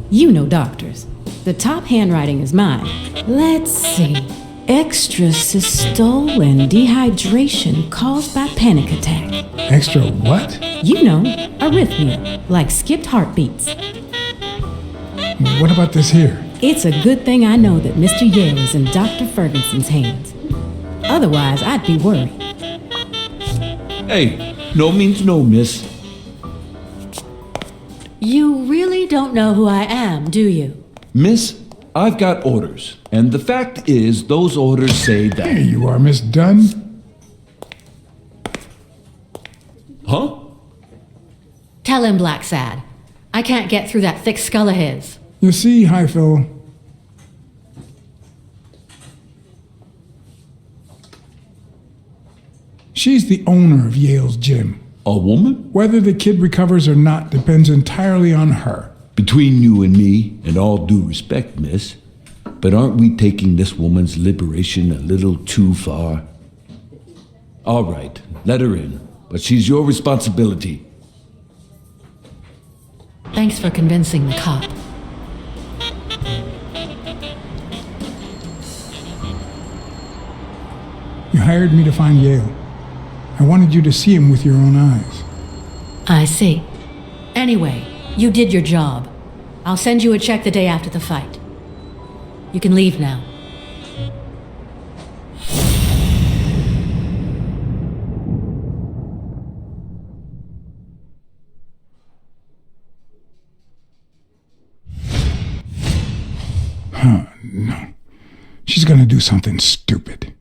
you know doctors. The top handwriting is mine. Let's see. Extrasystole and dehydration caused by panic attack. Extra what? You know, arrhythmia, like skipped heartbeats. What about this here? It's a good thing I know that Mr. Yale is in Dr. Ferguson's hands. Otherwise, I'd be worried. Hey, no means no, miss. You really don't know who I am, do you? Miss, I've got orders. And the fact is, those orders say Here that... you are, Miss Dunn. Huh? Tell him, Blacksad. I can't get through that thick skull of his. You see, Highfill, she's the owner of Yale's gym. A woman? Whether the kid recovers or not depends entirely on her. Between you and me, and all due respect, miss, but aren't we taking this woman's liberation a little too far? All right, let her in, but she's your responsibility. Thanks for convincing the cop. You hired me to find Yale. I wanted you to see him with your own eyes. I see. Anyway, you did your job. I'll send you a check the day after the fight. You can leave now. No. She's gonna do something stupid.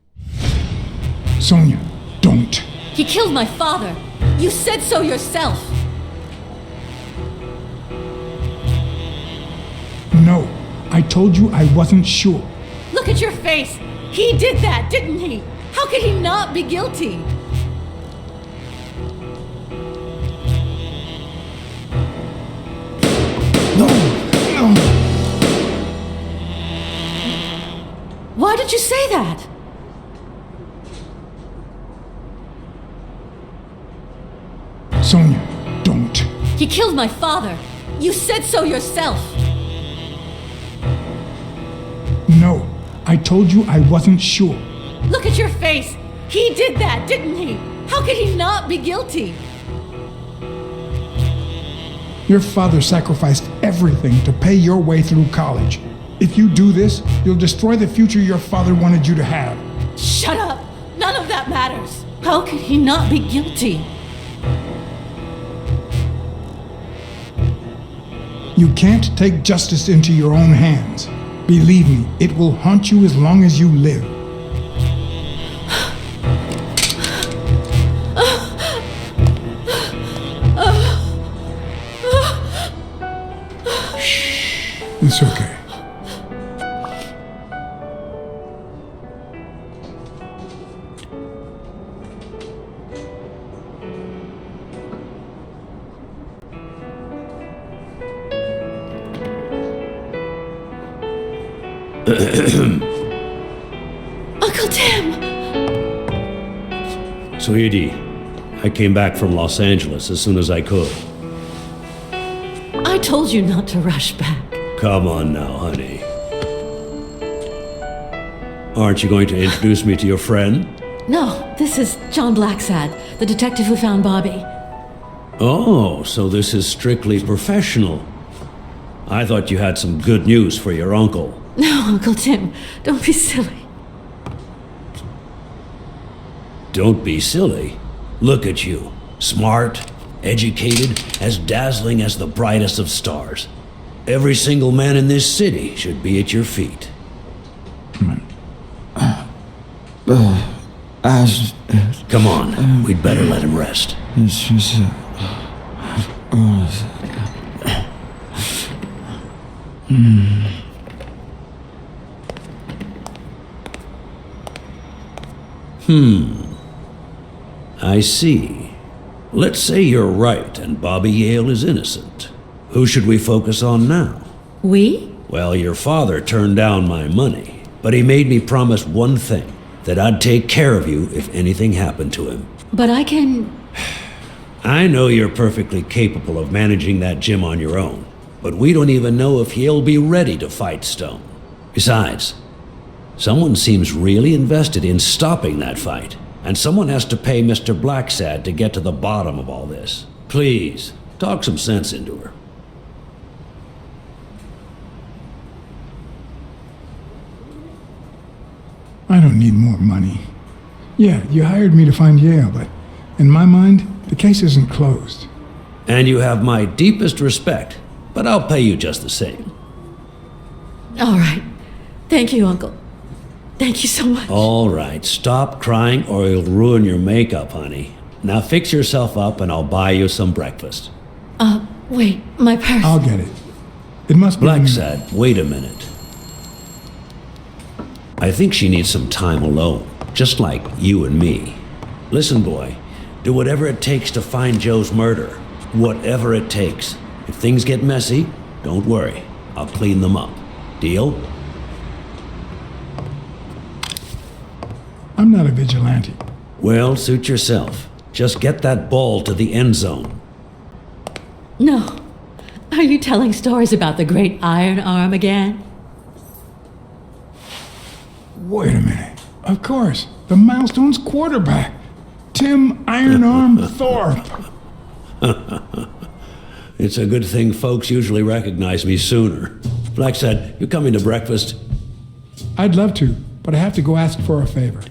Sonia, don't. He killed my father. You said so yourself. No. I told you I wasn't sure. Look at your face. He did that, didn't he? How could he not be guilty? No. Why did you say that? Sonia, don't. He killed my father. You said so yourself. No. I told you I wasn't sure. Look at your face. He did that, didn't he? How could he not be guilty? Your father sacrificed everything to pay your way through college. If you do this, you'll destroy the future your father wanted you to have. Shut up. None of that matters. How could he not be guilty? You can't take justice into your own hands. Believe me, it will haunt you as long as you live. Shh. It's okay. Uncle Tim! Sweetie, I came back from Los Angeles as soon as I could. I told you not to rush back. Come on now, honey. Aren't you going to introduce me to your friend? No, this is John Blacksad, the detective who found Bobby. Oh, so this is strictly professional. I thought you had some good news for your uncle. No, Uncle Tim, don't be silly. Don't be silly. Look at you. Smart, educated, as dazzling as the brightest of stars. Every single man in this city should be at your feet. Come on, we'd better let him rest. It's just... I see. Let's say you're right and Bobby Yale is innocent. Who should we focus on now? We? Well, your father turned down my money, but he made me promise one thing, that I'd take care of you if anything happened to him. But I can... I know you're perfectly capable of managing that gym on your own, but we don't even know if he'll be ready to fight Stone. Besides, someone seems really invested in stopping that fight, and someone has to pay Mr. Blacksad to get to the bottom of all this. Please, talk some sense into her. I don't need more money. Yeah, you hired me to find Yale, but in my mind, the case isn't closed. And you have my deepest respect, but I'll pay you just the same. All right. Thank you, Uncle. Thank you so much. All right, stop crying or you'll ruin your makeup, honey. Now fix yourself up and I'll buy you some breakfast. Wait, my purse. I'll get it. It must be... Blacksad, wait a minute. I think she needs some time alone, just like you and me. Listen, boy, do whatever it takes to find Joe's murder. Whatever it takes. If things get messy, don't worry. I'll clean them up. Deal? I'm not a vigilante. Well, suit yourself. Just get that ball to the end zone. No. Are you telling stories about the great iron arm again? Wait a minute. Of course, the Milestones quarterback, Tim Iron Arm Thorpe. It's a good thing folks usually recognize me sooner. Blacksad, you coming to breakfast? I'd love to, but I have to go ask for a favor.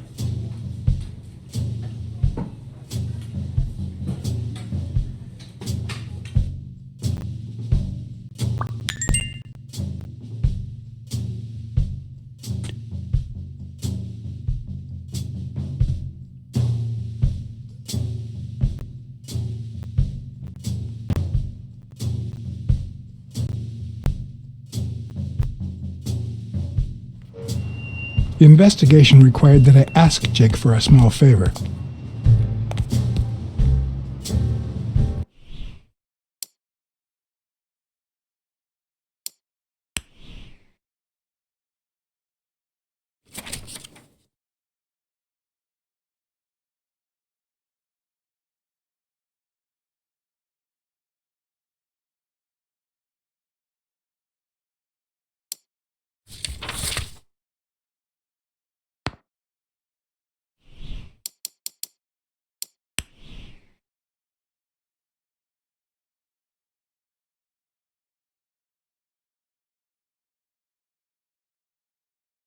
The investigation required that I ask Jake for a small favor.